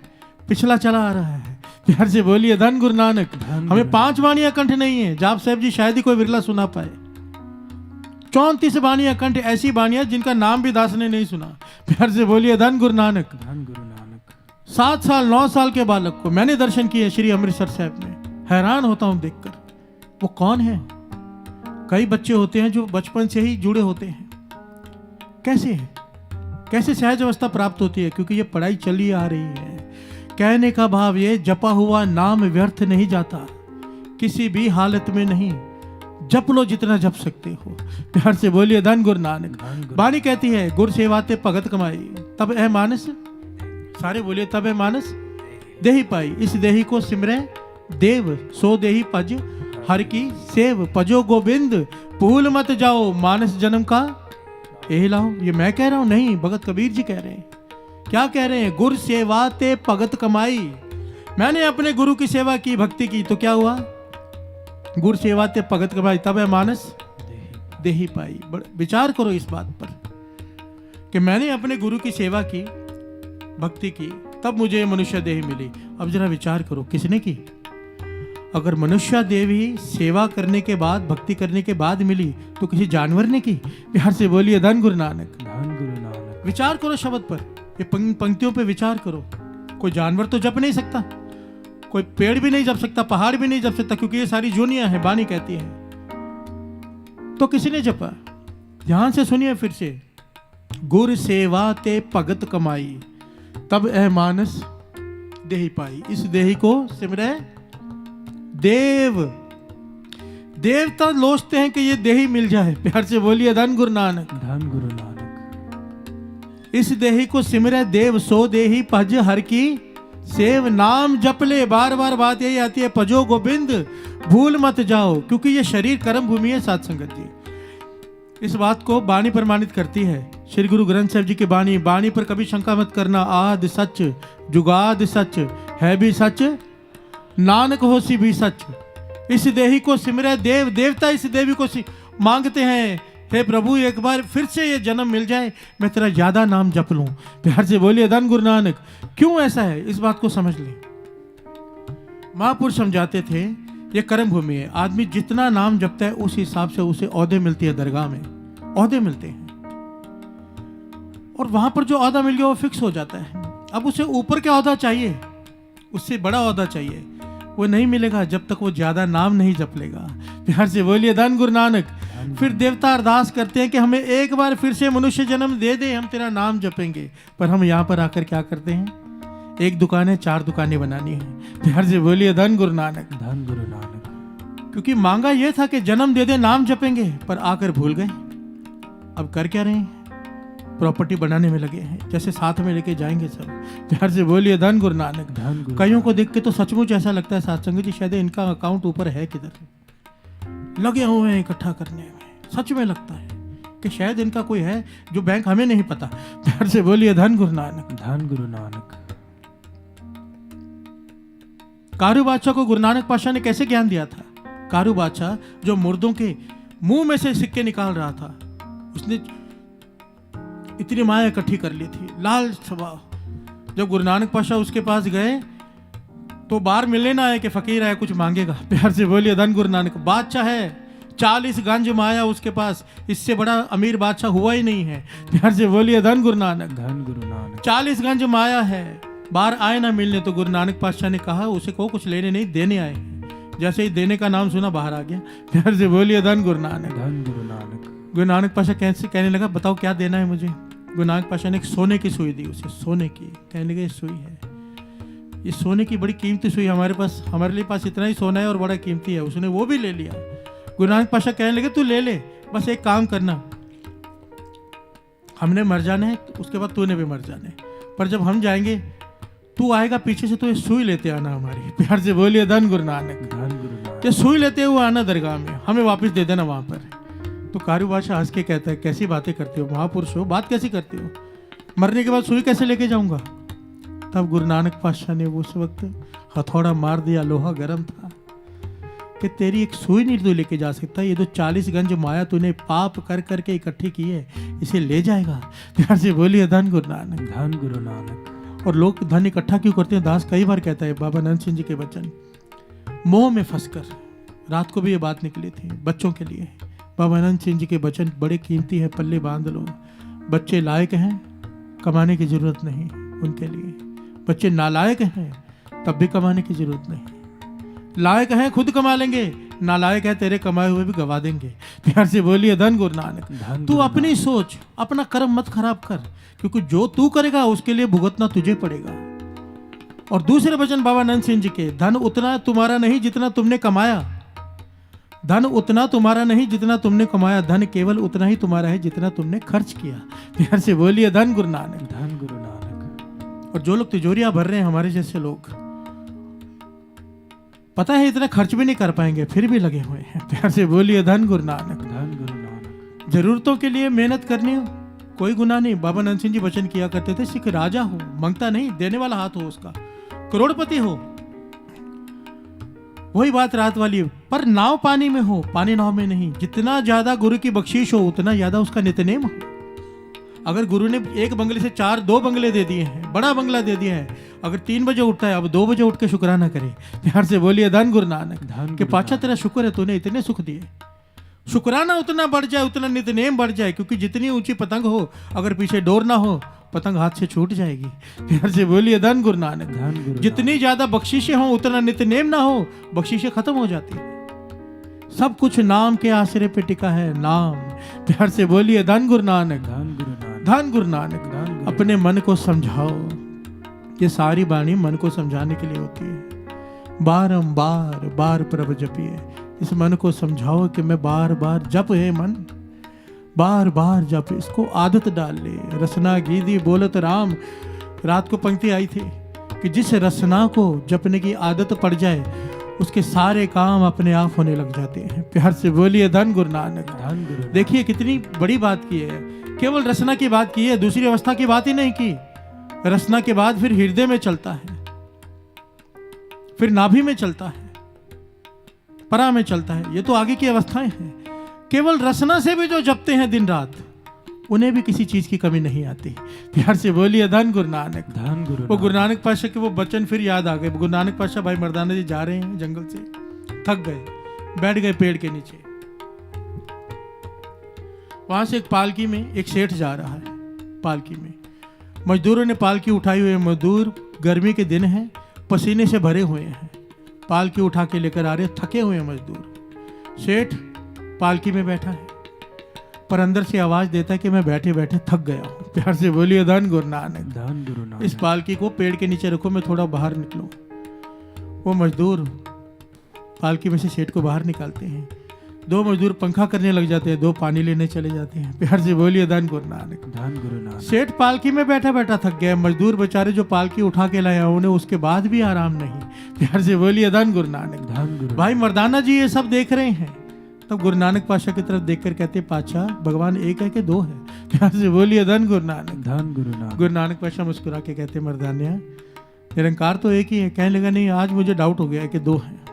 पिछला चला आ रहा है। प्यार से बोलिए धन गुरु नानक। हमें 5 बाणियां कंठ नहीं है, जाप साहब जी शायद ही कोई विरला सुना पाए। 34 बाणियां कंठ, ऐसी बाणियां जिनका नाम भी दास ने नहीं सुना। प्यार से बोलिए धन गुरु नानक, धन गुरु नानक। 7 साल 9 साल के बालक को मैंने दर्शन किए श्री अमृतसर साहब में, हैरान होता हूं देखकर। वो कौन है? कई बच्चे होते हैं जो बचपन से ही जुड़े होते हैं। कैसे है? कैसे सहज अवस्था प्राप्त होती है? क्योंकि ये पढ़ाई चली आ रही है। कहने का भाव ये, जपा हुआ नाम व्यर्थ नहीं जाता, किसी भी हालत में नहीं। जप लो जितना जप सकते हो। प्यार से बोलिए धन गुरु नानक। धन गुरु बानी कहती है गुर सेवाते भगत कमाई, तब है मानस, सारे बोलिए तब है मानस देही पाई। इस देही को सिमरे देव, सो देही पज हर की सेव। पजो गोविंद भूल मत जाओ, मानस जन्म का यही लाओ। ये मैं कह रहा हूं नहीं, भगत कबीर जी कह रहे हैं। क्या कह रहे हैं? गुर सेवाते भगत कमाई। मैंने अपने गुरु की सेवा की, भक्ति की, तो क्या हुआ? गुर सेवाते भगत कमाई, तब है मानस देही पाई। विचार करो इस बात पर कि मैंने अपने गुरु की सेवा की, भक्ति की, तब मुझे मनुष्य देह मिली। अब जरा विचार करो, किसने की? अगर मनुष्य देह ही सेवा करने के बाद, भक्ति करने के बाद मिली, तो किसी जानवर ने की? प्यार से बोलिए धन गुरु नानक। धन गुरु नानक। विचार करो शब्द पर, ये पंक्तियों पे विचार करो। कोई जानवर तो जप नहीं सकता, कोई पेड़ भी नहीं जप सकता, पहाड़ भी नहीं जप सकता, क्योंकि ये सारी जोनियां हैं, बानी कहती है। तो किसी ने जपा? ध्यान से सुनिए फिर से। गुर सेवा ते भगत कमाई, तब ए मानस देही पाई। इस देही को सिमरे देव। देवता लोचते हैं कि ये देही मिल जाए। प्यार से बोलिए धन गुरु नानक। धन गुरु नानक। इस देही को सिमरे देव, सो देही पज हर की सेव। नाम जप ले, बार बार बात यही आती है, पजो गोविंद भूल मत जाओ, क्योंकि ये शरीर कर्म भूमि है। साथ संगत जी, इस बात को बानी प्रमाणित करती है। श्री गुरु ग्रंथ साहिब जी की बानी, बानी पर कभी शंका मत करना। आद सच जुगाद सच है भी सच, नानक होसी भी सच। इस देही को सिमरे देव। देवता इस देवी को मांगते हैं, हे प्रभु एक बार फिर से ये जन्म मिल जाए, मैं तेरा ज्यादा नाम जप लूं। प्यार से बोलिए धन गुरु नानक। क्यों ऐसा है, इस बात को समझ लें। महापुरुष समझाते थे, ये कर्म भूमि है। आदमी जितना नाम जपता है उस हिसाब से उसे ओहदे मिलती है, दरगाह में ओहदे मिलते हैं, और वहां पर जो ओहदा मिल गया वो फिक्स हो जाता है। अब उसे ऊपर का ओहदा चाहिए, उससे बड़ा ओहदा चाहिए, वो नहीं मिलेगा जब तक वो ज्यादा नाम नहीं जप लेगा। प्यार से बोलिए धन गुरु नानक। फिर देवता अरदास करते हैं कि हमें एक बार फिर से मनुष्य जन्म दे दे, हम तेरा नाम जपेंगे। पर हम यहाँ पर आकर क्या करते हैं? एक दुकान है, 4 दुकानें बनानी है। प्यार से बोलिए धन गुरु नानक। धन गुरु नानक। क्योंकि मांगा यह था कि जन्म दे दे, नाम जपेंगे, पर आकर भूल गए। अब कर क्या रहे हैं? प्रॉपर्टी बनाने में लगे हैं, जैसे साथ में लेके जाएंगे सब। प्यार से बोलिए धन गुरु नानक। धन गुरु। कईयों को देख के तो सचमुच ऐसा लगता है सत्संग जी शायद इनका अकाउंट ऊपर है किधर, लगे हुए हैं इकट्ठा करने में। सच में लगता है कि शायद इनका कोई है जो बैंक हमें नहीं पता। प्यार से बोलिए धन गुरु नानक। धन गुरु नानक। कारू बादशाह को गुरु नानक पातशाह ने कैसे ज्ञान दिया था? कारू बादशाह जो मुर्दों के मुंह में से सिक्के निकाल रहा था, उसने इतनी माया इकट्ठी कर ली थी, लाल स्वभाव। जब गुरु नानक पातशाह उसके पास गए तो बाहर मिलने ना आए कि फकीर आया कुछ मांगेगा। प्यार से बोलिए धन गुरु नानक। बादशाह है, 40 गंज माया उसके पास, इससे बड़ा अमीर बादशाह हुआ ही नहीं है। प्यार से बोलिए धन गुरु नानक। धन गुरु नानक। 40 गंज माया है, बाहर आए ना मिलने, तो गुरु नानक पातशाह ने कहा उसे को कुछ लेने नहीं, देने आए हैं। जैसे ही देने का नाम सुना बाहर आ गया। प्यार से बोलिए धन गुरु नानक। धन गुरु नानक। गुरु नानक पातशाह कैसे कहने लगा, बताओ क्या देना है मुझे? गुरु नानक पातशाह ने एक सोने की सुई दी उसे, सोने की। कहने लगे ये सुई है, ये सोने की बड़ी कीमती सुई, हमारे लिए पास इतना ही सोना है और बड़ा कीमती है। उसने वो भी ले लिया। गुरु नानक पातशाह कहने लगे तू ले ले, बस एक काम करना, हमने मर जाना है, उसके बाद तूने भी मर जाना है, पर जब हम जाएंगे तू आएगा पीछे से, तो ये सुई लेते आना हमारी। प्यार से बोलिए धन गुरु नानक। धन गुरु नानक। ये सुई लेते हुए आना दरगाह में, हमें वापस दे देना वहां पर। तो कारू बादशाह हंस के कहता है कैसी बातें करते हो, महापुरुष हो, बात कैसी करते हो, मरने के बाद सुई कैसे लेके जाऊंगा? तब गुरु नानक पातशाह ने उस वक्त हथौड़ा मार दिया, लोहा गर्म था, कि तेरी एक सुई नहीं तू लेके जा सकता, ये जो 40 गंज माया तूने पाप कर करके इकट्ठी की है, इसे ले जाएगा। प्यार से बोलिए धन गुरु नानक। धन गुरु नानक। और लोग धन इकट्ठा क्यों करते हैं? दास कई बार कहता है, बाबा नंद सिंह जी के वचन, मोह में फंसकर। रात को भी ये बात निकली थी बच्चों के लिए। बाबा नंद सिंह जी के वचन बड़े कीमती है, पल्ले बांध लो। बच्चे लायक हैं, कमाने की जरूरत नहीं उनके लिए। बच्चे नालायक हैं, तब भी कमाने की जरूरत नहीं। लायक हैं खुद कमा लेंगे, नालायक है तेरे कमाए हुए भी गवा देंगे। प्यार से बोलिए धन गुरु नानक। तू अपनी सोच, अपना कर्म मत खराब कर, क्योंकि जो तू करेगा उसके लिए भुगतना तुझे पड़ेगा। और दूसरे वचन बाबा नंद सिंह जी के, धन उतना तुम्हारा नहीं जितना तुमने कमाया, धन उतना तुम्हारा नहीं जितना तुमने कमाया, धन केवल उतना ही तुम्हारा है जितना तुमने खर्च किया। प्यार से बोलिए धन गुरु नानक। धन गुरु नानक। और जो लोग तिजोरियां भर रहे हैं, हमारे जैसे लोग, पता है इतना खर्च भी नहीं कर पाएंगे, फिर भी लगे हुए हैं। प्यार से बोलिए धन गुरु नानक। धन गुरु नानक। जरूरतों के लिए मेहनत करनी हो, कोई गुनाह नहीं। बाबा नंद सिंह जी वचन किया करते थे, सिख राजा हो, मांगता नहीं, देने वाला हाथ हो उसका, करोड़पति हो, वही बात रात वाली, पर नाव पानी में हो, पानी नाव में नहीं। जितना ज्यादा गुरु की बख्शीश हो उतना ज्यादा उसका नित्यनेम हो। अगर गुरु ने एक बंगले से 2 बंगले दे दिए हैं, बड़ा बंगला दे दिया है, अगर 3 बजे उठता है, अब 2 बजे उठ के शुक्राना करे। प्यार से बोलिए धन गुरु नानक। धन के पाछा तेरा शुक्र है, तूने इतने सुख दिए। शुक्राना उतना बढ़ जाए, उतना नित्यनेम बढ़ जाए, क्योंकि जितनी ऊंची पतंग हो, अगर पीछे डोर ना हो, पतंग हाथ से छूट जाएगी। प्यार से बोलिए धन गुरु नानक। धन गुरु जितनी ज्यादा बख्शीशें हो उतना नित्यनेम ना हो, बख्शीशें खत्म हो जाती है। सब कुछ नाम के आश्रय पे टिका है, नाम। प्यार से बोलिए धन गुरु नानक। धन गुरु नानक। धन गुरु नानक। अपने मन को समझाओ, ये सारी बाणी मन को समझाने के लिए होती है। बारंबार बार प्रभ जपिए, इस मन को समझाओ कि मैं बार बार जप है मन, बार बार जप, इसको आदत डाल ले। रसना गीदी बोलत राम, रात को पंक्ति आई थी कि जिस रसना को जपने की आदत पड़ जाए उसके सारे काम अपने आप होने लग जाते हैं। प्यार से बोलिए धन गुरु नानक। धन गुरु। देखिए कितनी बड़ी बात की है, केवल रसना की बात की है, दूसरी अवस्था की बात ही नहीं की। रसना के बाद फिर हृदय में चलता है, फिर नाभि में चलता है, परा में चलता है, ये तो आगे की अवस्थाएं हैं। केवल रसना से भी जो जपते हैं दिन रात, उन्हें भी किसी चीज की कमी नहीं आती। प्यार से बोलिए धन गुरु नानक। धन गुरु। वो गुरु नानक पातशाह के वो वचन फिर याद आ गए। गुरु नानक पातशाह भाई मर्दाना जी जा रहे हैं जंगल से, थक गए, बैठ गए पेड़ के नीचे। वहां से एक पालकी में एक सेठ जा रहा है, पालकी में मजदूरों ने पालकी उठाई हुई है। मजदूर, गर्मी के दिन है, पसीने से भरे हुए हैं, पालकी उठा के लेकर आ रहे, थके हुए हैं मजदूर। सेठ पालकी में बैठा है, पर अंदर से आवाज देता है कि मैं बैठे बैठे थक गया हूँ। प्यार से बोलिए धन गुरु नानक। धन गुरु नानक। इस पालकी को पेड़ के नीचे रखो, मैं थोड़ा बाहर निकलूं। वो मजदूर पालकी में से सेठ को बाहर निकालते हैं। 2 मजदूर पंखा करने लग जाते हैं, 2 पानी लेने चले जाते हैं। प्यार से बोलिए धन गुरु नानक। धन गुरु नानक। सेठ पालकी में बैठा बैठा थक गया, मजदूर बेचारे जो पालकी उठा के लाया उन्हें उसके बाद भी आराम नहीं। प्यार से बोलिए धन गुरु नानक। धन गुरु। भाई मर्दाना जी ये सब देख रहे हैं, तब गुरु नानक पातशाह की तरफ देखकर कहते, पातशाह भगवान एक है कि 2 है? प्यार से बोलिए धन गुरु नानक। धन गुरु नानक। गुरु नानक पातशाह मुस्कुरा के कहते, मर्दानिया निरंकार तो एक ही है। कहने लगा नहीं, आज मुझे डाउट हो गया है कि 2 हैं।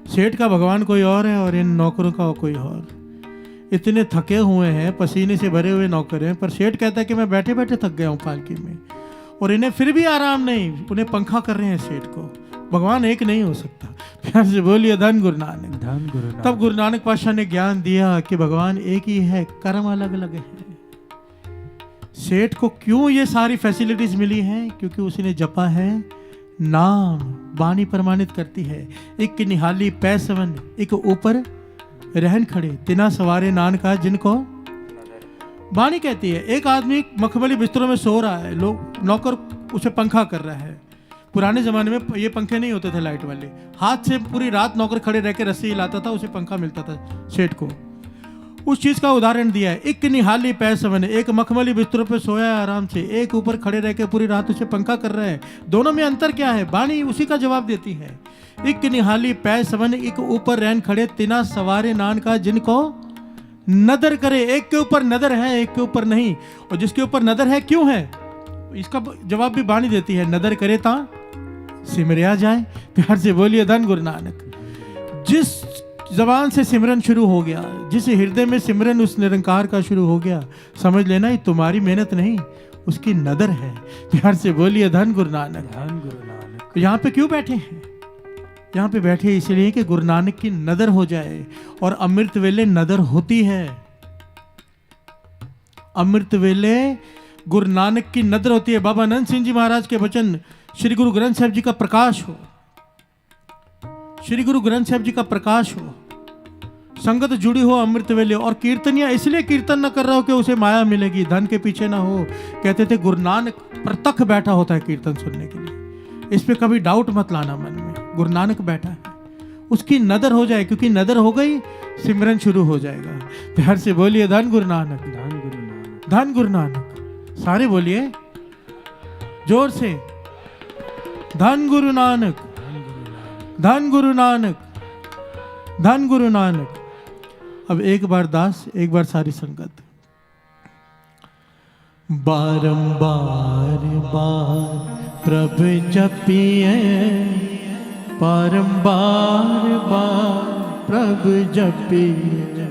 सेठ का भगवान कोई और है और इन नौकरों का कोई और। इतने थके हुए हैं, पसीने से भरे हुए नौकर हैं, पर सेठ कहता है कि मैं बैठे बैठे थक गया हूँ पालकी में, और इन्हें फिर भी आराम नहीं, उन्हें पंखा कर रहे हैं सेठ को। भगवान एक नहीं हो सकता। प्यार से बोलिए धन गुरु नानक। धन गुरु नानक। तब गुरु नानक पातशाह ने ज्ञान दिया कि भगवान एक ही है, कर्म अलग अलग है। सेठ को क्यों ये सारी फैसिलिटीज मिली हैं? क्योंकि उसने जपा है नाम। वाणी प्रमाणित करती है, एक निहाली पैसवन, एक ऊपर रहन खड़े, तिना सवारे नानका जिनको वाणी कहती है। एक आदमी मखमली बिस्तरों में सो रहा है, लोग नौकर उसे पंखा कर रहा है। पुराने जमाने में ये पंखे नहीं होते थे लाइट वाले, हाथ से पूरी रात नौकर खड़े रह के रस्सी हिलाता था, उसे पंखा मिलता था सेठ को। उस चीज का उदाहरण दिया है। एक निहाली पैसवन, एक मखमली बिस्तरों पे सोया है आराम से, एक ऊपर खड़े रह के पूरी रात उसे पंखा कर रहे हैं। दोनों में अंतर क्या है? वाणी उसी का जवाब देती है। एक निहाली पैसवन, एक ऊपर रहन खड़े, तिना सवारे नान का जिनको नदर करे। एक के ऊपर नदर है, एक के ऊपर नहीं। और जिसके ऊपर नदर है क्यों है, इसका जवाब भी वाणी देती है। नदर करे ता सिमरिया जाए। प्यार से बोलिए धन गुरु नानक। जिस जबान से सिमरन शुरू हो गया, जिस हृदय में सिमरन उस निरंकार का शुरू हो गया, समझ लेना ये तुम्हारी मेहनत नहीं, उसकी नदर है। प्यार से बोलिए धन गुरु नानक। धन गुरु नानक। यहाँ पे क्यों बैठे हैं? यहाँ पे बैठे इसलिए कि गुरु नानक की नदर हो जाए। और अमृत वेले नदर होती है। अमृत वेले गुरु नानक की नदर होती है। बाबा नंद सिंह जी महाराज के वचन, श्री गुरु ग्रंथ साहिब जी का प्रकाश हो, श्री गुरु ग्रंथ साहिब जी का प्रकाश हो, संगत जुड़ी हो अमृत वेले। और कीर्तनिया इसलिए कीर्तन न कर रहा हो कि उसे माया मिलेगी, धन के पीछे ना हो। कहते थे गुरु नानक प्रत्यक्ष बैठा होता है कीर्तन सुनने के लिए। इस पे कभी डाउट मत लाना मन में, गुरु नानक बैठा है। उसकी नदर हो जाए, क्योंकि नदर हो गई सिमरन शुरू हो जाएगा। प्यार से बोलिए धन गुरु नानक, धन गुरु नानक, धन गुरु नानक। सारे बोलिए जोर से, धन गुरु नानक, धन गुरु नानक, धन गुरु नानक। अब एक बार दास, एक बार सारी संगत। बारंबार बार प्रभु जपिए, बारंबार बार प्रभु जपिए।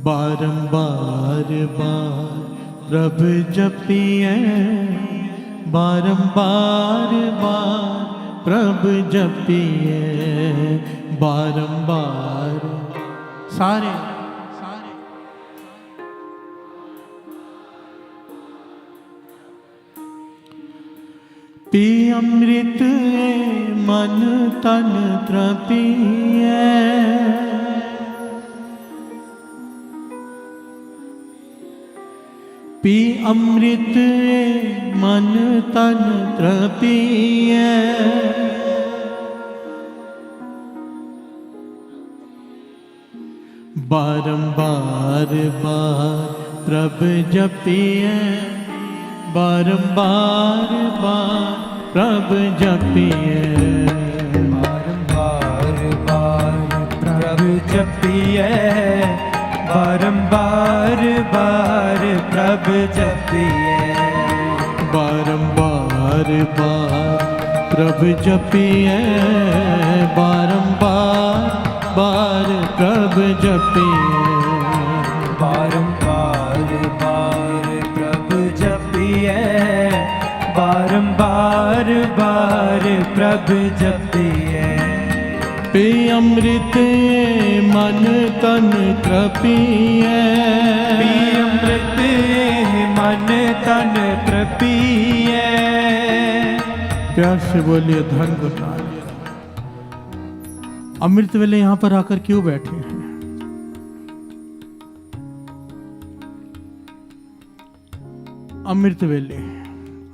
बारंबार बार प्रभु जपिए, बारंबार बार प्रभु जपिए, बारंबार। सारे पी अमृत मन तन तृपिए, पी अमृत मन तन तृपिए, बारंबार बार प्रभु जपिए, बारंबार बार प्रभु जपिए, बारंबार बार प्रभु जपिए, बारंबार बार प्रभु जपिए, बारंबार बार प्रभु जपिए, बारंबार बार प्रभु जपिए, बारंबार बार प्रभु जपिए, बारंबार बार प्रभु जपिए, पी अमृत मन तन तृपिए, पी अमृत मन तन तृपिए। प्यार से बोलिए धन गुरु नानक। अमृत वेले यहां पर आकर क्यों बैठे हैं? अमृत वेले,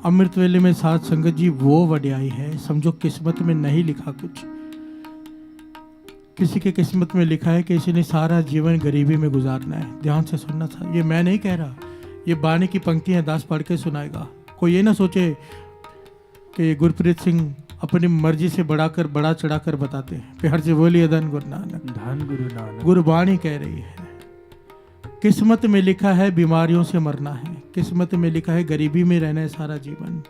अमृत वेले में साथ संगत जी वो वड्याई है, समझो किस्मत में नहीं लिखा कुछ। किसी के किस्मत में लिखा है कि किसी ने सारा जीवन गरीबी में गुजारना है। ध्यान से सुनना था, ये मैं नहीं कह रहा, ये बानी की पंक्तियां दास पढ़ के सुनाएगा। कोई ये ना सोचे कि गुरप्रीत सिंह अपनी मर्जी से बढ़ाकर बड़ा चढ़ाकर बताते हैं। प्यार से बोलिए धन गुरु नानक, धन गुरु नानक। गुरबाणी कह रही है किस्मत में लिखा है बीमारियों से मरना है, किस्मत में लिखा है गरीबी में रहना है सारा जीवन।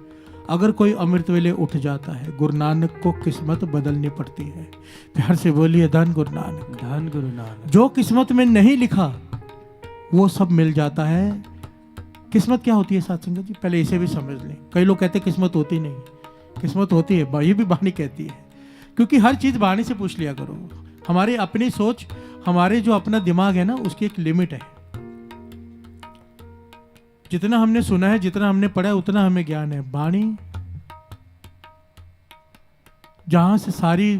अगर कोई अमृत वेले उठ जाता है, गुरु नानक को किस्मत बदलनी पड़ती है। प्यार से बोलिए धन गुरु नानक, धन गुरु नानक। जो किस्मत में नहीं लिखा वो सब मिल जाता है। किस्मत क्या होती है साथ संगत जी, पहले इसे भी समझ लें। कई लोग कहते हैं किस्मत होती नहीं, किस्मत होती है, ये भी बानी कहती है। क्योंकि हर चीज बानी से पूछ लिया करो। हमारी अपनी सोच, हमारे जो अपना दिमाग है ना, उसकी एक लिमिट है। जितना हमने सुना है, जितना हमने पढ़ा है, उतना हमें ज्ञान है। बाणी जहां से सारी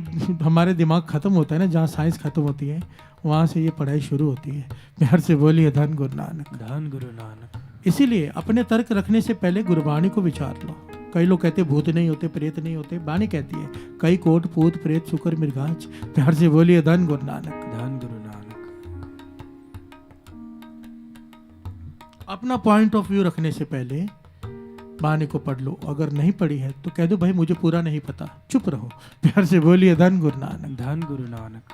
हमारे दिमाग खत्म होता है ना, जहां साइंस खत्म होती है, वहां से ये पढ़ाई शुरू होती है। प्यार से बोलिए धन गुरु नानक, धन गुरु नानक। इसीलिए अपने तर्क रखने से पहले गुरबाणी को विचार लो। कई लोग कहते भूत नहीं होते, प्रेत नहीं होते, बानी कहती है कई कोट पूत प्रेत शुक्र मृगाच। प्यार से बोलिए धन गुरु नानक, धन गुरु नानक। अपना पॉइंट ऑफ व्यू रखने से पहले बानी को पढ़ लो। अगर नहीं पढ़ी है तो कह दो भाई मुझे पूरा नहीं पता, चुप रहो। प्यार से बोलिए धन गुरु नानक, धन गुरु नानक।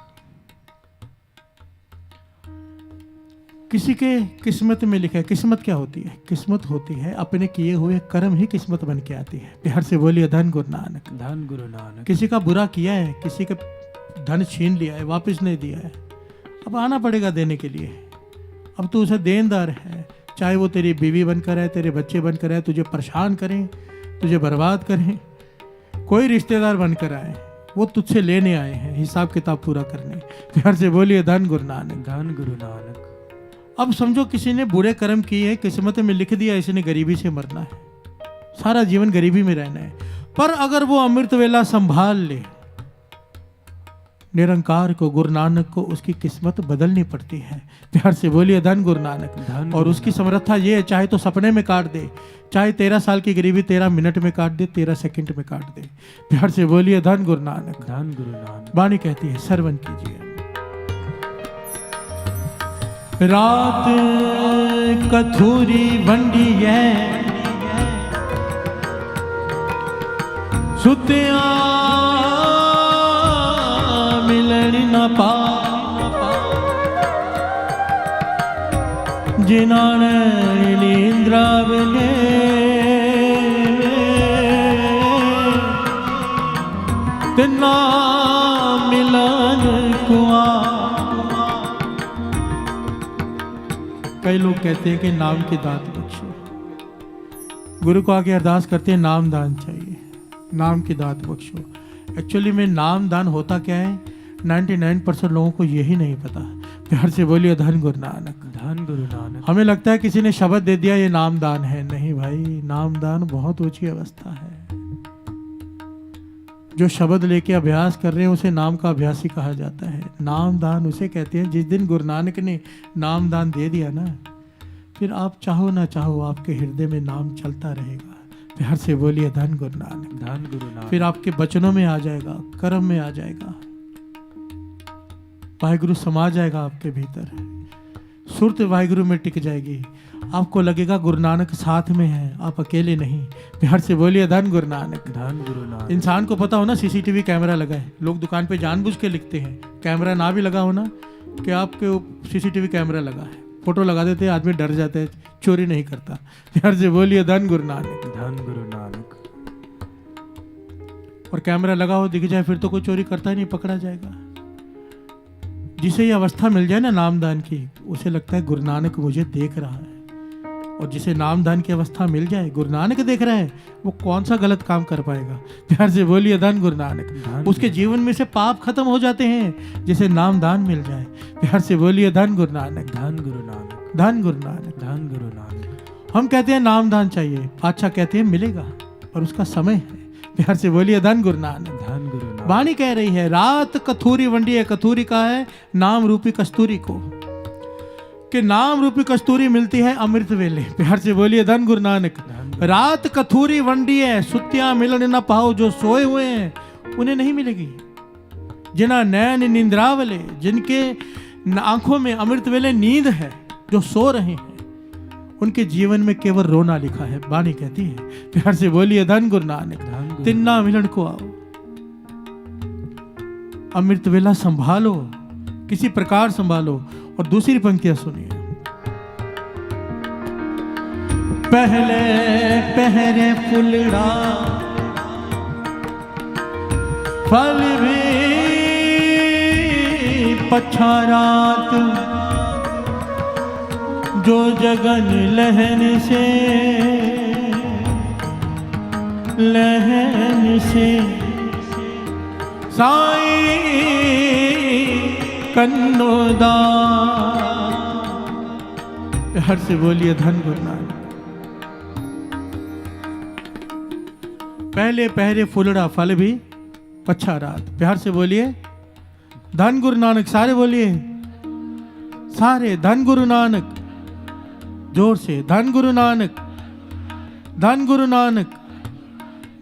किसी के किस्मत में लिखा है। किस्मत क्या होती है? किस्मत होती है अपने किए हुए कर्म ही किस्मत बन के आती है। प्यार से बोलिए धन गुरु नानक, धन गुरु नानक। किसी का बुरा किया है, किसी का धन छीन लिया है, वापस नहीं दिया है, अब आना पड़ेगा देने के लिए। अब तू उसे देनदार है, चाहे वो तेरी बीवी बनकर है, तेरे बच्चे बनकर है, तुझे परेशान करें, तुझे बर्बाद करें, कोई रिश्तेदार बनकर आए, वो तुझसे लेने आए हैं हिसाब किताब पूरा करने। प्यार से बोलिए धन गुरु नानक, धन गुरु नानक। अब समझो किसी ने बुरे कर्म किए हैं, किस्मत में लिख दिया इसने गरीबी से मरना है, सारा जीवन गरीबी में रहना है। पर अगर वो अमृत वेला संभाल ले, निरंकार को, गुरु नानक को उसकी किस्मत बदलनी पड़ती है। प्यार से बोलिए धन गुरु नानक। धन और उसकी समर्था ये है, चाहे तो सपने में काट दे, चाहे 13 साल की गरीबी 13 मिनट में काट दे, 13 सेकंड में काट दे। प्यार से बोलिए धन गुरु नानक। धन गुरु नानक। वाणी कहती है, श्रवण कीजिए। रात कथूरी बंडी है, सुतिया मिलन न पा, जिन्होंने नींद्रा मिले तिना मिलन कुआ। कई लोग कहते हैं कि नाम की दात बख्शो, गुरु को आके अरदास करते हैं नाम दान चाहिए, नाम की दात बख्शो। एक्चुअली में नाम दान होता क्या है, 99% लोगों को यही नहीं पता। प्यार से बोलिए धन गुरु नानक। धन गुरु नानक। हमें लगता है किसी ने शब्द दे दिया ये नाम दान है, नहीं भाई, नाम दान बहुत ऊंची अवस्था है। जो शब्द लेके अभ्यास कर रहे हैं उसे नाम का अभ्यासी कहा जाता है। नाम दान उसे कहते हैं जिस दिन गुरु नानक ने नाम दान दे दिया ना, फिर आप चाहो ना चाहो आपके हृदय में नाम चलता रहेगा। प्यार से बोलिए धन गुरु नानक। धन गुरु नानक। फिर आपके बचनों में आ जाएगा, कर्म में आ जाएगा, वाहिगुरु समा जाएगा आपके भीतर, सुरत वाहिगुरु में टिक जाएगी। आपको लगेगा गुरु नानक साथ में है, आप अकेले नहीं। प्यार से बोलिए धन गुरु नानक। धन गुरु नानक। इंसान को पता हो ना सीसीटीवी कैमरा लगा है, लोग दुकान पे जानबूझ के लिखते हैं, कैमरा ना भी लगा हो ना कि आपके सीसीटीवी कैमरा लगा है, फोटो लगा देते हैं, आदमी डर जाता है, चोरी नहीं करता। प्यार से बोलिए धन गुरु नानक। धन गुरु नानक। और कैमरा लगा हो दिख जाए फिर तो कोई चोरी करता ही नहीं, पकड़ा जाएगा। जिसे ये अवस्था मिल जाए ना नामदान की, उसे लगता है गुरु नानक मुझे देख रहा है। और जिसे नामदान की अवस्था मिल जाए, गुरु नानक देख रहा है, वो कौन सा गलत काम कर पाएगा। प्यार से बोलिए धन गुरु नानक। उसके जीवन में से पाप खत्म हो जाते हैं जिसे नामदान मिल जाए। प्यार से बोलिए धन गुरु नानक। धन गुरु नानक। धन गुरु नानक। धन गुरु नानक। हम कहते हैं नामदान चाहिए, बादशाह कहते हैं मिलेगा, और उसका समय है। प्यार से बोलिए धन गुरु नानक। धन गुरु नानक। वाणी कह रही है, रात कथूरी वंडी है, कथूरी का है नाम रूपी कस्तूरी को, कि नाम रूपी कस्तूरी मिलती है अमृत वेले। प्यार से बोलिए धन गुरु नानक। रात कथूरी वंडी है, सुतियां मिलन न पाओ, जो सोए हुए हैं उन्हें नहीं मिलेगी। जिना नैन निंद्रावले, जिनके आंखों में अमृत वेले नींद है, जो सो रहे हैं, उनके जीवन में केवल रोना लिखा है। वाणी कहती है, प्यार से बोलिए धन गुरु नानक। तिन्ना मिलन को आओ, अमृत वेला संभालो, किसी प्रकार संभालो। और दूसरी पंक्तियां सुनिए, पहले पहरे फुलड़ा फल भी पछा रात, जो जगन लहन से साई कन्नोदा। हर से बोलिए धन गुरु नानक। पहले पहरे फुलड़ा फल भी पछा रात। प्यार से बोलिए धन गुरु नानक। सारे बोलिए, सारे धन गुरु नानक, जोर से धन गुरु नानक, धन गुरु नानक,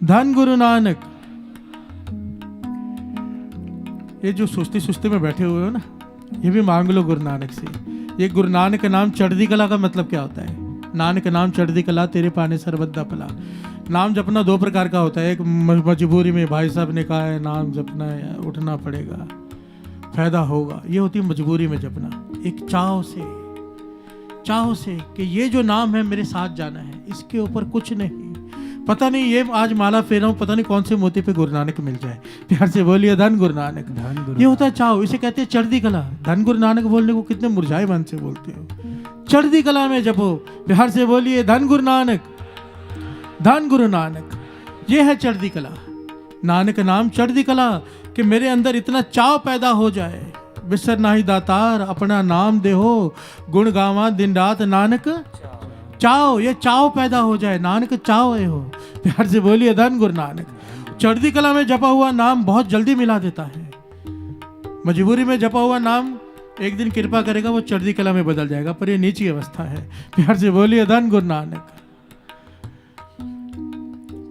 धन गुरु नानक। ये जो सुस्ती में बैठे हुए हो ना, ये भी मांग लो गुरु नानक से। ये गुरु नानक का नाम चढ़दी कला का मतलब क्या होता है? नानक नाम चढ़दी कला, तेरे पाने सरबद्दा पला। नाम जपना दो प्रकार का होता है। एक मजबूरी में, भाई साहब ने कहा है नाम जपना है, उठना पड़ेगा, फायदा होगा, ये होती है मजबूरी में जपना। एक चाव से कि ये जो नाम है मेरे साथ जाना है, इसके ऊपर कुछ नहीं, पता नहीं ये आज माला फेरा हूं, पता नहीं कौन से मोती पे गुरु नानक मिल जाए। प्यार से बोलिए धन गुरु नानक। ये होता है चाव, इसे कहते हैं चढ़दी कला। धन गुरु नानक बोलने को कितने मुरझाए मन से बोलते हो। चढ़दी कला में जपो। प्यार से बोलिए धन गुरु नानक, धन गुरु नानक। ये है चढ़दी कला। नानक नाम चढ़दी कला, कि मेरे अंदर इतना चाव पैदा हो जाए, बिसर नाही दातार अपना नाम दे हो, गुण गावा दिन रात नानक चाव। ये चाव पैदा हो जाए, नानक चाव है हो। प्यार से बोलिए धन गुरु नानक। चढ़दी कला में जपा हुआ नाम बहुत जल्दी मिला देता है। मजबूरी में जपा हुआ नाम एक दिन कृपा करेगा वो चढ़ती कला में बदल जाएगा, पर ये नीची अवस्था है। प्यार से बोलिए धन गुरु नानक।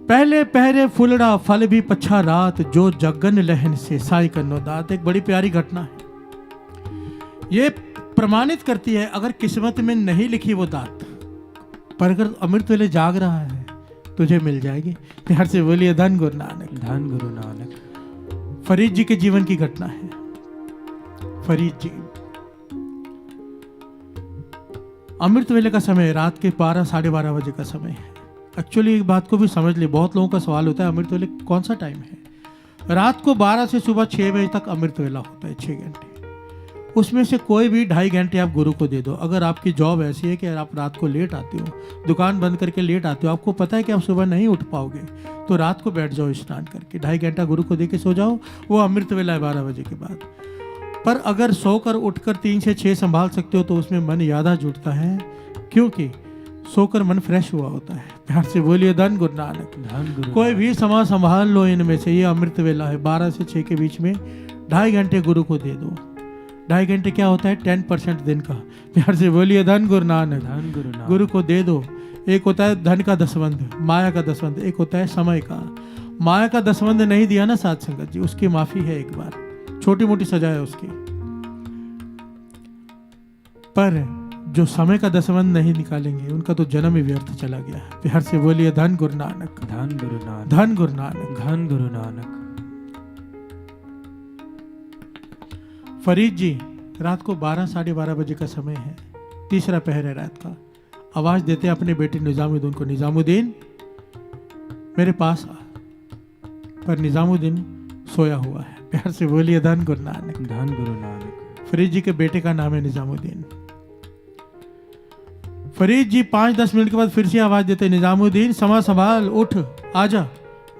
पहले पहरे फुलड़ा फल भी पछा रात, जो जगन लहन से साई कन्नो दात। एक बड़ी प्यारी घटना है। ये प्रमाणित करती है अगर किस्मत में नहीं लिखी वो दात, पर अगर अमृत वेले जाग रहा है तुझे मिल जाएगी। प्यार से बोलिए धन गुरु नानक। धन गुरु नानक। फरीद जी के जीवन की घटना है। फरीद जी, अमृत वेले का समय रात के 12 साढ़े 12 बजे का समय है। एक्चुअली एक बात को भी समझ ले, बहुत लोगों का सवाल होता है अमृत वेले कौन सा टाइम है। रात को 12 से सुबह 6 बजे तक अमृत वेला होता है, 6 घंटे। उसमें से कोई भी 2.5 घंटे आप गुरु को दे दो। अगर आपकी जॉब ऐसी है कि आप रात को लेट आते हो, दुकान बंद करके लेट आते हो, आपको पता है कि आप सुबह नहीं उठ पाओगे, तो रात को बैठ जाओ स्नान करके, 2.5 घंटा गुरु को दे के सो जाओ। वो अमृत वेला है 12 बजे के बाद। पर अगर सोकर उठकर 3 से 6 संभाल सकते हो तो उसमें मन ज़्यादा जुटता है, क्योंकि सोकर मन फ्रेश हुआ होता है। प्यार से बोलिए धन गुरु नानक। धन गुरु कोई भी समय संभाल लो इनमें से, ये अमृत वेला है 12 से 6 के बीच में 2.5 घंटे गुरु को दे दो। 2.5 घंटे क्या होता है? 10% दिन का। प्यार से बोलिए धन गुरु नानक। धन गुरु नानक। गुरु को दे दो। एक होता है धन का दसवंध, माया का दसवंध, एक होता है समय का। माया का दसवंध नहीं दिया ना साथ संगत जी, उसकी माफी है, एक बार छोटी मोटी सजा है उसकी। पर जो समय का दसवंध नहीं निकालेंगे उनका तो जन्म ही व्यर्थ चला गया। प्यार से बोलिए धन गुरु नानक। धन गुरु नानक। धन गुरु नानक। धन गुरु नानक। फरीद जी, रात को 12 साढ़े 12 बजे का समय है, तीसरा पहर है रात का। आवाज देते हैं अपने बेटे निजामुद्दीन को, निजामुद्दीन मेरे पास आ। पर निजामुद्दीन सोया हुआ है। प्यार से बोलिए धन गुरु नानक। धन गुरु नानक। फरीद जी के बेटे का नाम है निजामुद्दीन। फरीद जी 5-10 मिनट के बाद फिर से आवाज देते, निजामुद्दीन समा संभाल, उठ आजा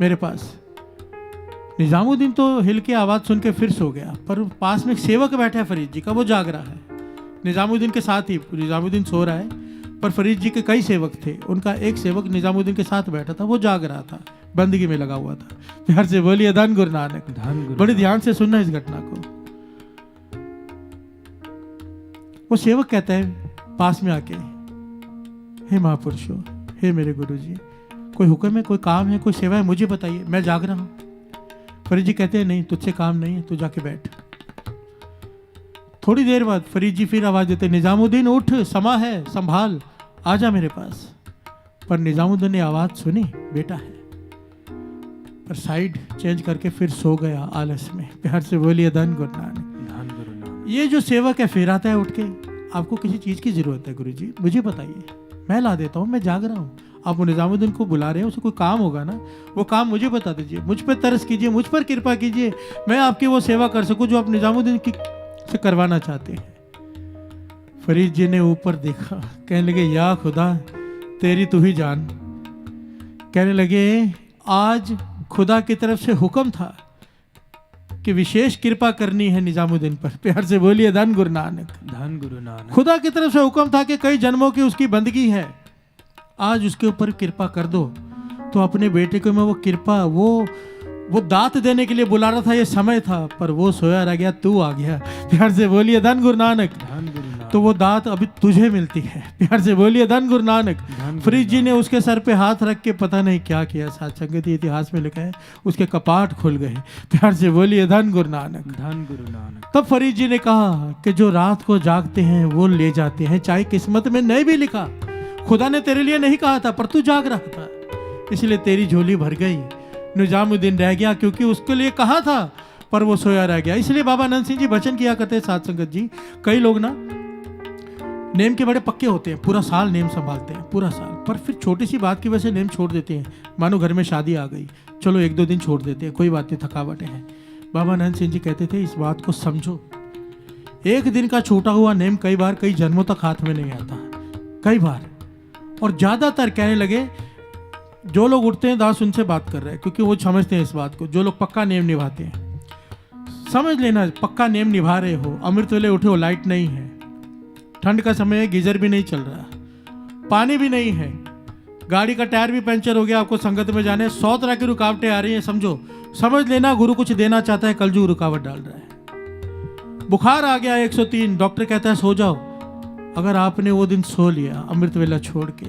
मेरे पास। निजामुद्दीन तो हिल के आवाज सुन के फिर सो गया, पर पास में एक सेवक बैठा है फरीद जी का, वो जाग रहा है निजामुद्दीन के साथ ही। निजामुद्दीन सो रहा है, पर फरीद जी के कई सेवक थे, उनका एक सेवक निजामुद्दीन के साथ बैठा था, वो जाग रहा था, बंदगी में लगा हुआ था। प्यार से बोलिए धन गुरु नानक। धन गुरु। बड़े ध्यान से सुनना इस घटना को। वो सेवक कहता है पास में आके, हे महापुरुषों, हे मेरे गुरु जी, कोई हुक्म है, कोई काम है, कोई सेवा है, मुझे बताइए, मैं जाग रहा हूं। फरीद जी कहते हैं नहीं, तुझसे काम नहीं है, तू जाके बैठ। थोड़ी देर बाद फरीद जी फिर आवाज देते, निजामुद्दीन उठ, समा है, संभाल, आजा मेरे पास। पर निजामुद्दीन ने आवाज सुनी, बेटा है, पर साइड चेंज करके फिर सो गया आलस में। प्यार से बोलिए धन गुरु नानक। धन गुरु नानक। ये जो सेवक है फिर आता है उठ के, आपको किसी चीज की जरूरत है गुरु जी, मुझे बताइए, मैं ला देता हूँ, मैं जाग रहा हूँ। आप वो निजामुद्दीन को बुला रहे हैं, उसे कोई काम होगा ना, वो काम मुझे बता दीजिए, मुझ पर तरस कीजिए, मुझ पर कृपा कीजिए, मैं आपकी वो सेवा कर सकूं जो आप निजामुद्दीन की से करवाना चाहते हैं। फरीद जी ने ऊपर देखा, कहने लगे या खुदा तेरी तू ही जान। कहने लगे आज खुदा की तरफ से हुक्म था कि विशेष कृपा करनी है निजामुद्दीन पर। प्यार से बोलिए धन गुरु नानक। धन गुरु नानक। खुदा की तरफ से हुक्म था कि कई जन्मों की उसकी बंदगी है, आज उसके ऊपर कृपा कर दो। तो अपने बेटे को मैं वो कृपा, वो दात देने के लिए बुला रहा था, ये समय था, पर वो सोया रह गया, तू आ गया। प्यार से बोलिए धन गुरु नानक। धन गुरु नानक। तो वो दात अभी तुझे मिलती है। प्यार से बोलिए धन गुरु नानक। फरीद जी ने उसके सर पे हाथ रख के पता नहीं क्या किया, साथ संगति इतिहास में लिखा है, उसके कपाट खुल गए। प्यार से बोलिए धन गुरु नानक। धन गुरु नानक। तब फरीद जी ने कहा कि जो रात को जागते हैं वो ले जाते हैं, चाहे किस्मत में नहीं भी लिखा, खुदा ने तेरे लिए नहीं कहा था, पर तू जाग रहा था, इसलिए तेरी झोली भर गई। निजामुद्दीन रह गया क्योंकि उसके लिए कहा था, पर वो सोया रह गया। इसलिए बाबा अनंत सिंह जी वचन किया करते हैं, साथ संगत जी, कई लोग ना नेम के बड़े पक्के होते हैं, पूरा साल नेम संभालते हैं, पूरा साल, पर फिर छोटी सी बात की वजह से नेम छोड़ देते हैं। मानो घर में शादी आ गई, चलो 1-2 दिन छोड़ देते हैं, कोई बात नहीं, थकावटें हैं। बाबा अनंत सिंह जी कहते थे इस बात को समझो, एक दिन का छूटा हुआ नेम कई बार कई जन्मों तक हाथ में नहीं आता, कई बार। और ज्यादातर कहने लगे जो लोग उठते हैं दास उनसे बात कर रहे हैं, क्योंकि वो समझते हैं इस बात को, जो लोग पक्का नेम निभाते हैं, समझ लेना पक्का नेम निभा रहे हो। अमृत वेले उठे हो, लाइट नहीं है, ठंड का समय है, गीजर भी नहीं चल रहा, पानी भी नहीं है, गाड़ी का टायर भी पंचर हो गया, आपको संगत में जाने 100 तरह की रुकावटें आ रही हैं, समझो, समझ लेना गुरु कुछ देना चाहता है, कलजुग रुकावट डाल रहा है। बुखार आ गया 103, डॉक्टर कहता है सो जाओ। अगर आपने वो दिन सो लिया अमृत वेला छोड़ के,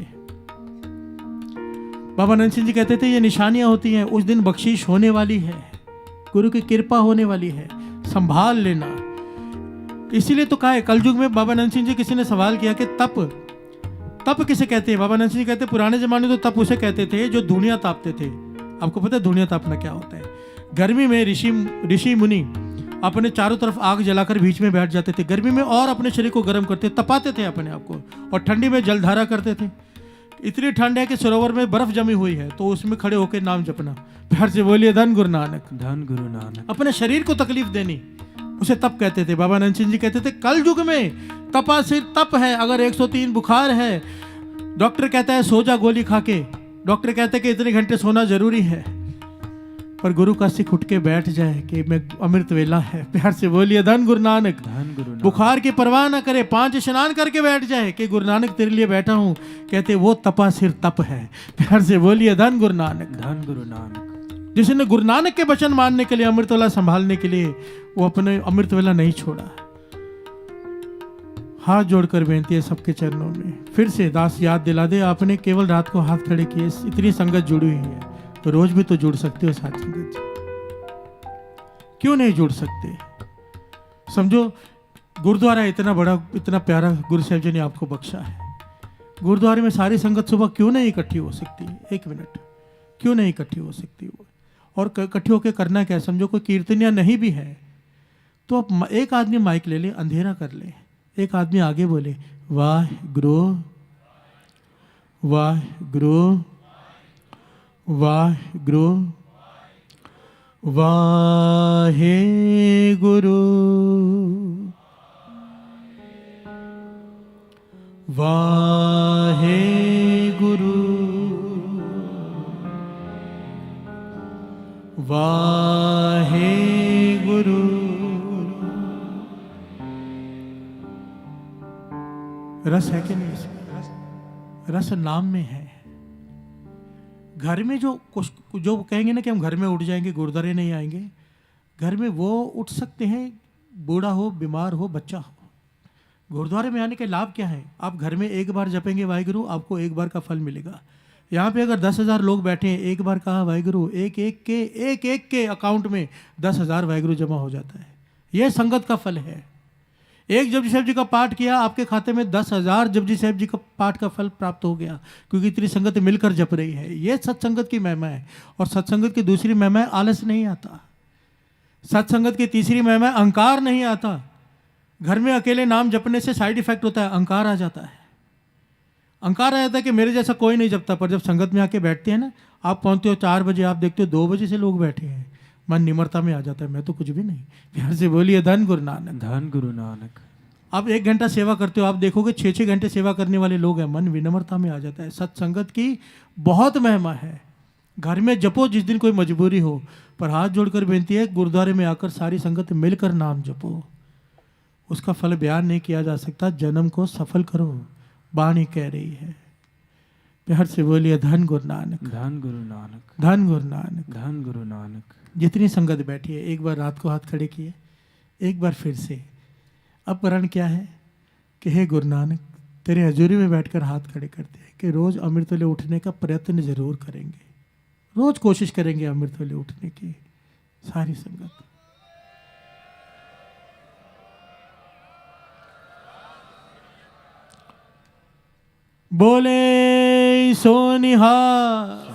बाबा नंद सिंह जी कहते थे ये निशानियां होती हैं, उस दिन बख्शीश होने वाली है, गुरु की कृपा होने वाली है, संभाल लेना। इसीलिए तो कहा है कलयुग में, बाबा नंद सिंह जी किसी ने सवाल किया कि तप किसे कहते हैं? बाबा नंद सिंह जी कहते हैं पुराने जमाने तो तप उसे कहते थे जो धुनिया तापते थे। आपको पता है धुनिया तापना क्या होता है? गर्मी में ऋषि मुनि अपने चारों तरफ आग जलाकर बीच में बैठ जाते थे गर्मी में, और अपने शरीर को गर्म करते, तपाते थे अपने आप को, और ठंडी में जलधारा करते थे। इतनी ठंड है कि सरोवर में बर्फ जमी हुई है तो उसमें खड़े होकर नाम जपना। प्यार से बोलिए धन गुरु नानक। धन गुरु नानक। अपने शरीर को तकलीफ देनी, उसे तप कहते थे। बाबा नंद सिंह जी कहते थे कल युग में तपा सिर तप है। अगर 103 बुखार है, डॉक्टर कहता है सो जा गोली खा के, डॉक्टर कहते हैं कि इतने घंटे सोना जरूरी है, पर गुरु का सिख उठ के बैठ जाए कि मैं अमृत वेला है। प्यार से बोलिए धन गुरु नानक। धन गुरु नानक। बुखार की परवाह ना करे, 5 स्नान करके बैठ जाए कि गुरु नानक तेरे लिए बैठा हूं, कहते वो तपा सिर तप है। प्यार से बोलिए धन गुरु नानक। धन गुरु नानक। जिसने गुरु नानक के वचन मानने के लिए, अमृत वेला संभालने के लिए, वो अपने अमृत वेला नहीं छोड़ा। हाथ जोड़कर बेनती है सबके चरणों में, फिर से दास याद दिला दे, आपने केवल रात को हाथ खड़े किए, इतनी संगत जुड़ी हुई है तो रोज भी तो जुड़ सकते हो साथ संगत। क्यों नहीं जुड़ सकते? समझो गुरुद्वारा इतना बड़ा, इतना प्यारा गुरु साहिब जी ने आपको बख्शा है। गुरुद्वारे में सारी संगत सुबह क्यों नहीं इकट्ठी हो सकती? 1 मिनट, क्यों नहीं इकट्ठी हो सकती? और इकट्ठी होकर करना क्या? समझो कोई कीर्तनिया नहीं भी है तो अब एक आदमी माइक ले ले, अंधेरा कर ले, एक आदमी आगे बोले वाह गुरु वाह गुरु वाह गुरु वाहे गुरु वाहे गुरु वाहे गुरु। रस है कि नहीं इसमें? रस नाम में है। घर में जो कहेंगे ना कि हम घर में उठ जाएंगे, गुरुद्वारे नहीं आएंगे, घर में वो उठ सकते हैं, बूढ़ा हो, बीमार हो, बच्चा हो। गुरुद्वारे में आने के लाभ क्या है? आप घर में एक बार जपेंगे वाहिगुरु, आपको एक बार का फल मिलेगा। यहाँ पे अगर 10,000 लोग बैठे हैं, एक बार कहा वाहिगुरु, एक एक के अकाउंट में 10,000 वाहिगुरु जमा हो जाता है। यह संगत का फल है। एक जपजी साहिब जी का पाठ किया, आपके खाते में 10,000 जपजी साहिब जी का पाठ का फल प्राप्त हो गया, क्योंकि इतनी संगत मिलकर जप रही है। ये सत्संगत की महिमा है। और सत्संगत की दूसरी महिमा है आलस नहीं आता। सत्संगत की तीसरी महिमा है अहंकार नहीं आता। घर में अकेले नाम जपने से साइड इफेक्ट होता है, अहंकार आ जाता है। अहंकार आ जाता है कि मेरे जैसा कोई नहीं जपता। पर जब संगत में आके बैठते हैं ना, आप पहुंचते हो 4 बजे, आप देखते हो 2 बजे से लोग बैठे हैं, मन निमरता में आ जाता है, मैं तो कुछ भी नहीं। प्यार से बोलिए धन गुरु नानक। धन गुरु नानक। आप 1 घंटा सेवा करते हो, आप देखोगे 6-6 घंटे सेवा करने वाले लोग हैं, मन विनम्रता में आ जाता है। सत्संगत की बहुत महिमा है। घर में जपो जिस दिन कोई मजबूरी हो, पर हाथ जोड़कर बेनती है गुरुद्वारे में आकर सारी संगत मिलकर नाम जपो। उसका फल बयान नहीं किया जा सकता। जन्म को सफल करो, बाणी कह रही है। प्यार से बोलिए धन गुरु नानक। धन गुरु नानक। धन गुरु नानक। धन गुरु नानक। जितनी संगत बैठी है, एक बार रात को हाथ खड़े किए, एक बार फिर से। अब प्रण क्या है कि हे गुरु नानक, तेरे हजूरी में बैठकर हाथ खड़े करते हैं कि रोज अमृत वेले उठने का प्रयत्न जरूर करेंगे, रोज कोशिश करेंगे अमृत वेले उठने की। सारी संगत बोले सोनिहार।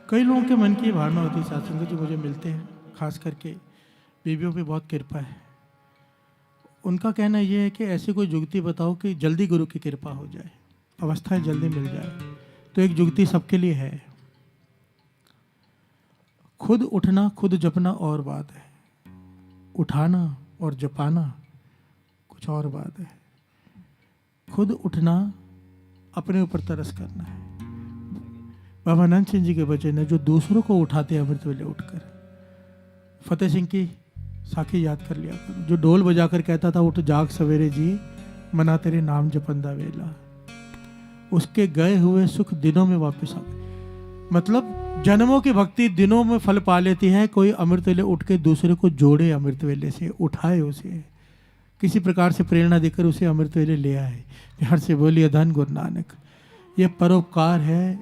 कई लोगों के मन की भावना होती है, सत्संग जो मुझे मिलते हैं, खास करके बीवियों पे बहुत कृपा है। उनका कहना यह है कि ऐसी कोई जुगती बताओ कि जल्दी गुरु की कृपा हो जाए, अवस्थाएं जल्दी मिल जाए। तो एक जुगती सबके लिए है। खुद उठना, खुद जपना और बात है, उठाना और जपाना कुछ और बात है। खुद उठना, अपने ऊपर तरस करना है। बाबा नंद सिंह जी के वचन है जो दूसरों को उठाते हैं अमृत वेले उठकर। फतेह सिंह की साखी याद कर लिया करो, जो ढोल बजाकर कहता था उठ जाग सवेरे जी, मना तेरे नाम जपंदा वेला। उसके गए हुए सुख दिनों में वापस आ गए। मतलब जन्मों की भक्ति दिनों में फल पा लेती है। कोई अमृत वेले उठ के दूसरे को जोड़े, अमृत वेले से उठाए, उसे किसी प्रकार से प्रेरणा देकर उसे अमृत वेले ले आए। हर से बोलिए धन गुरु नानक। ये परोपकार है,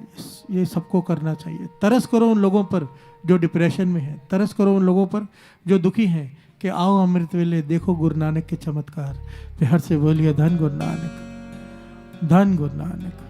ये सबको करना चाहिए। तरस करो उन लोगों पर जो डिप्रेशन में है, तरस करो उन लोगों पर जो दुखी हैं कि आओ अमृत वेले देखो गुरु नानक के चमत्कार। हर से बोलिए धन गुरु नानक, धन गुरु नानक।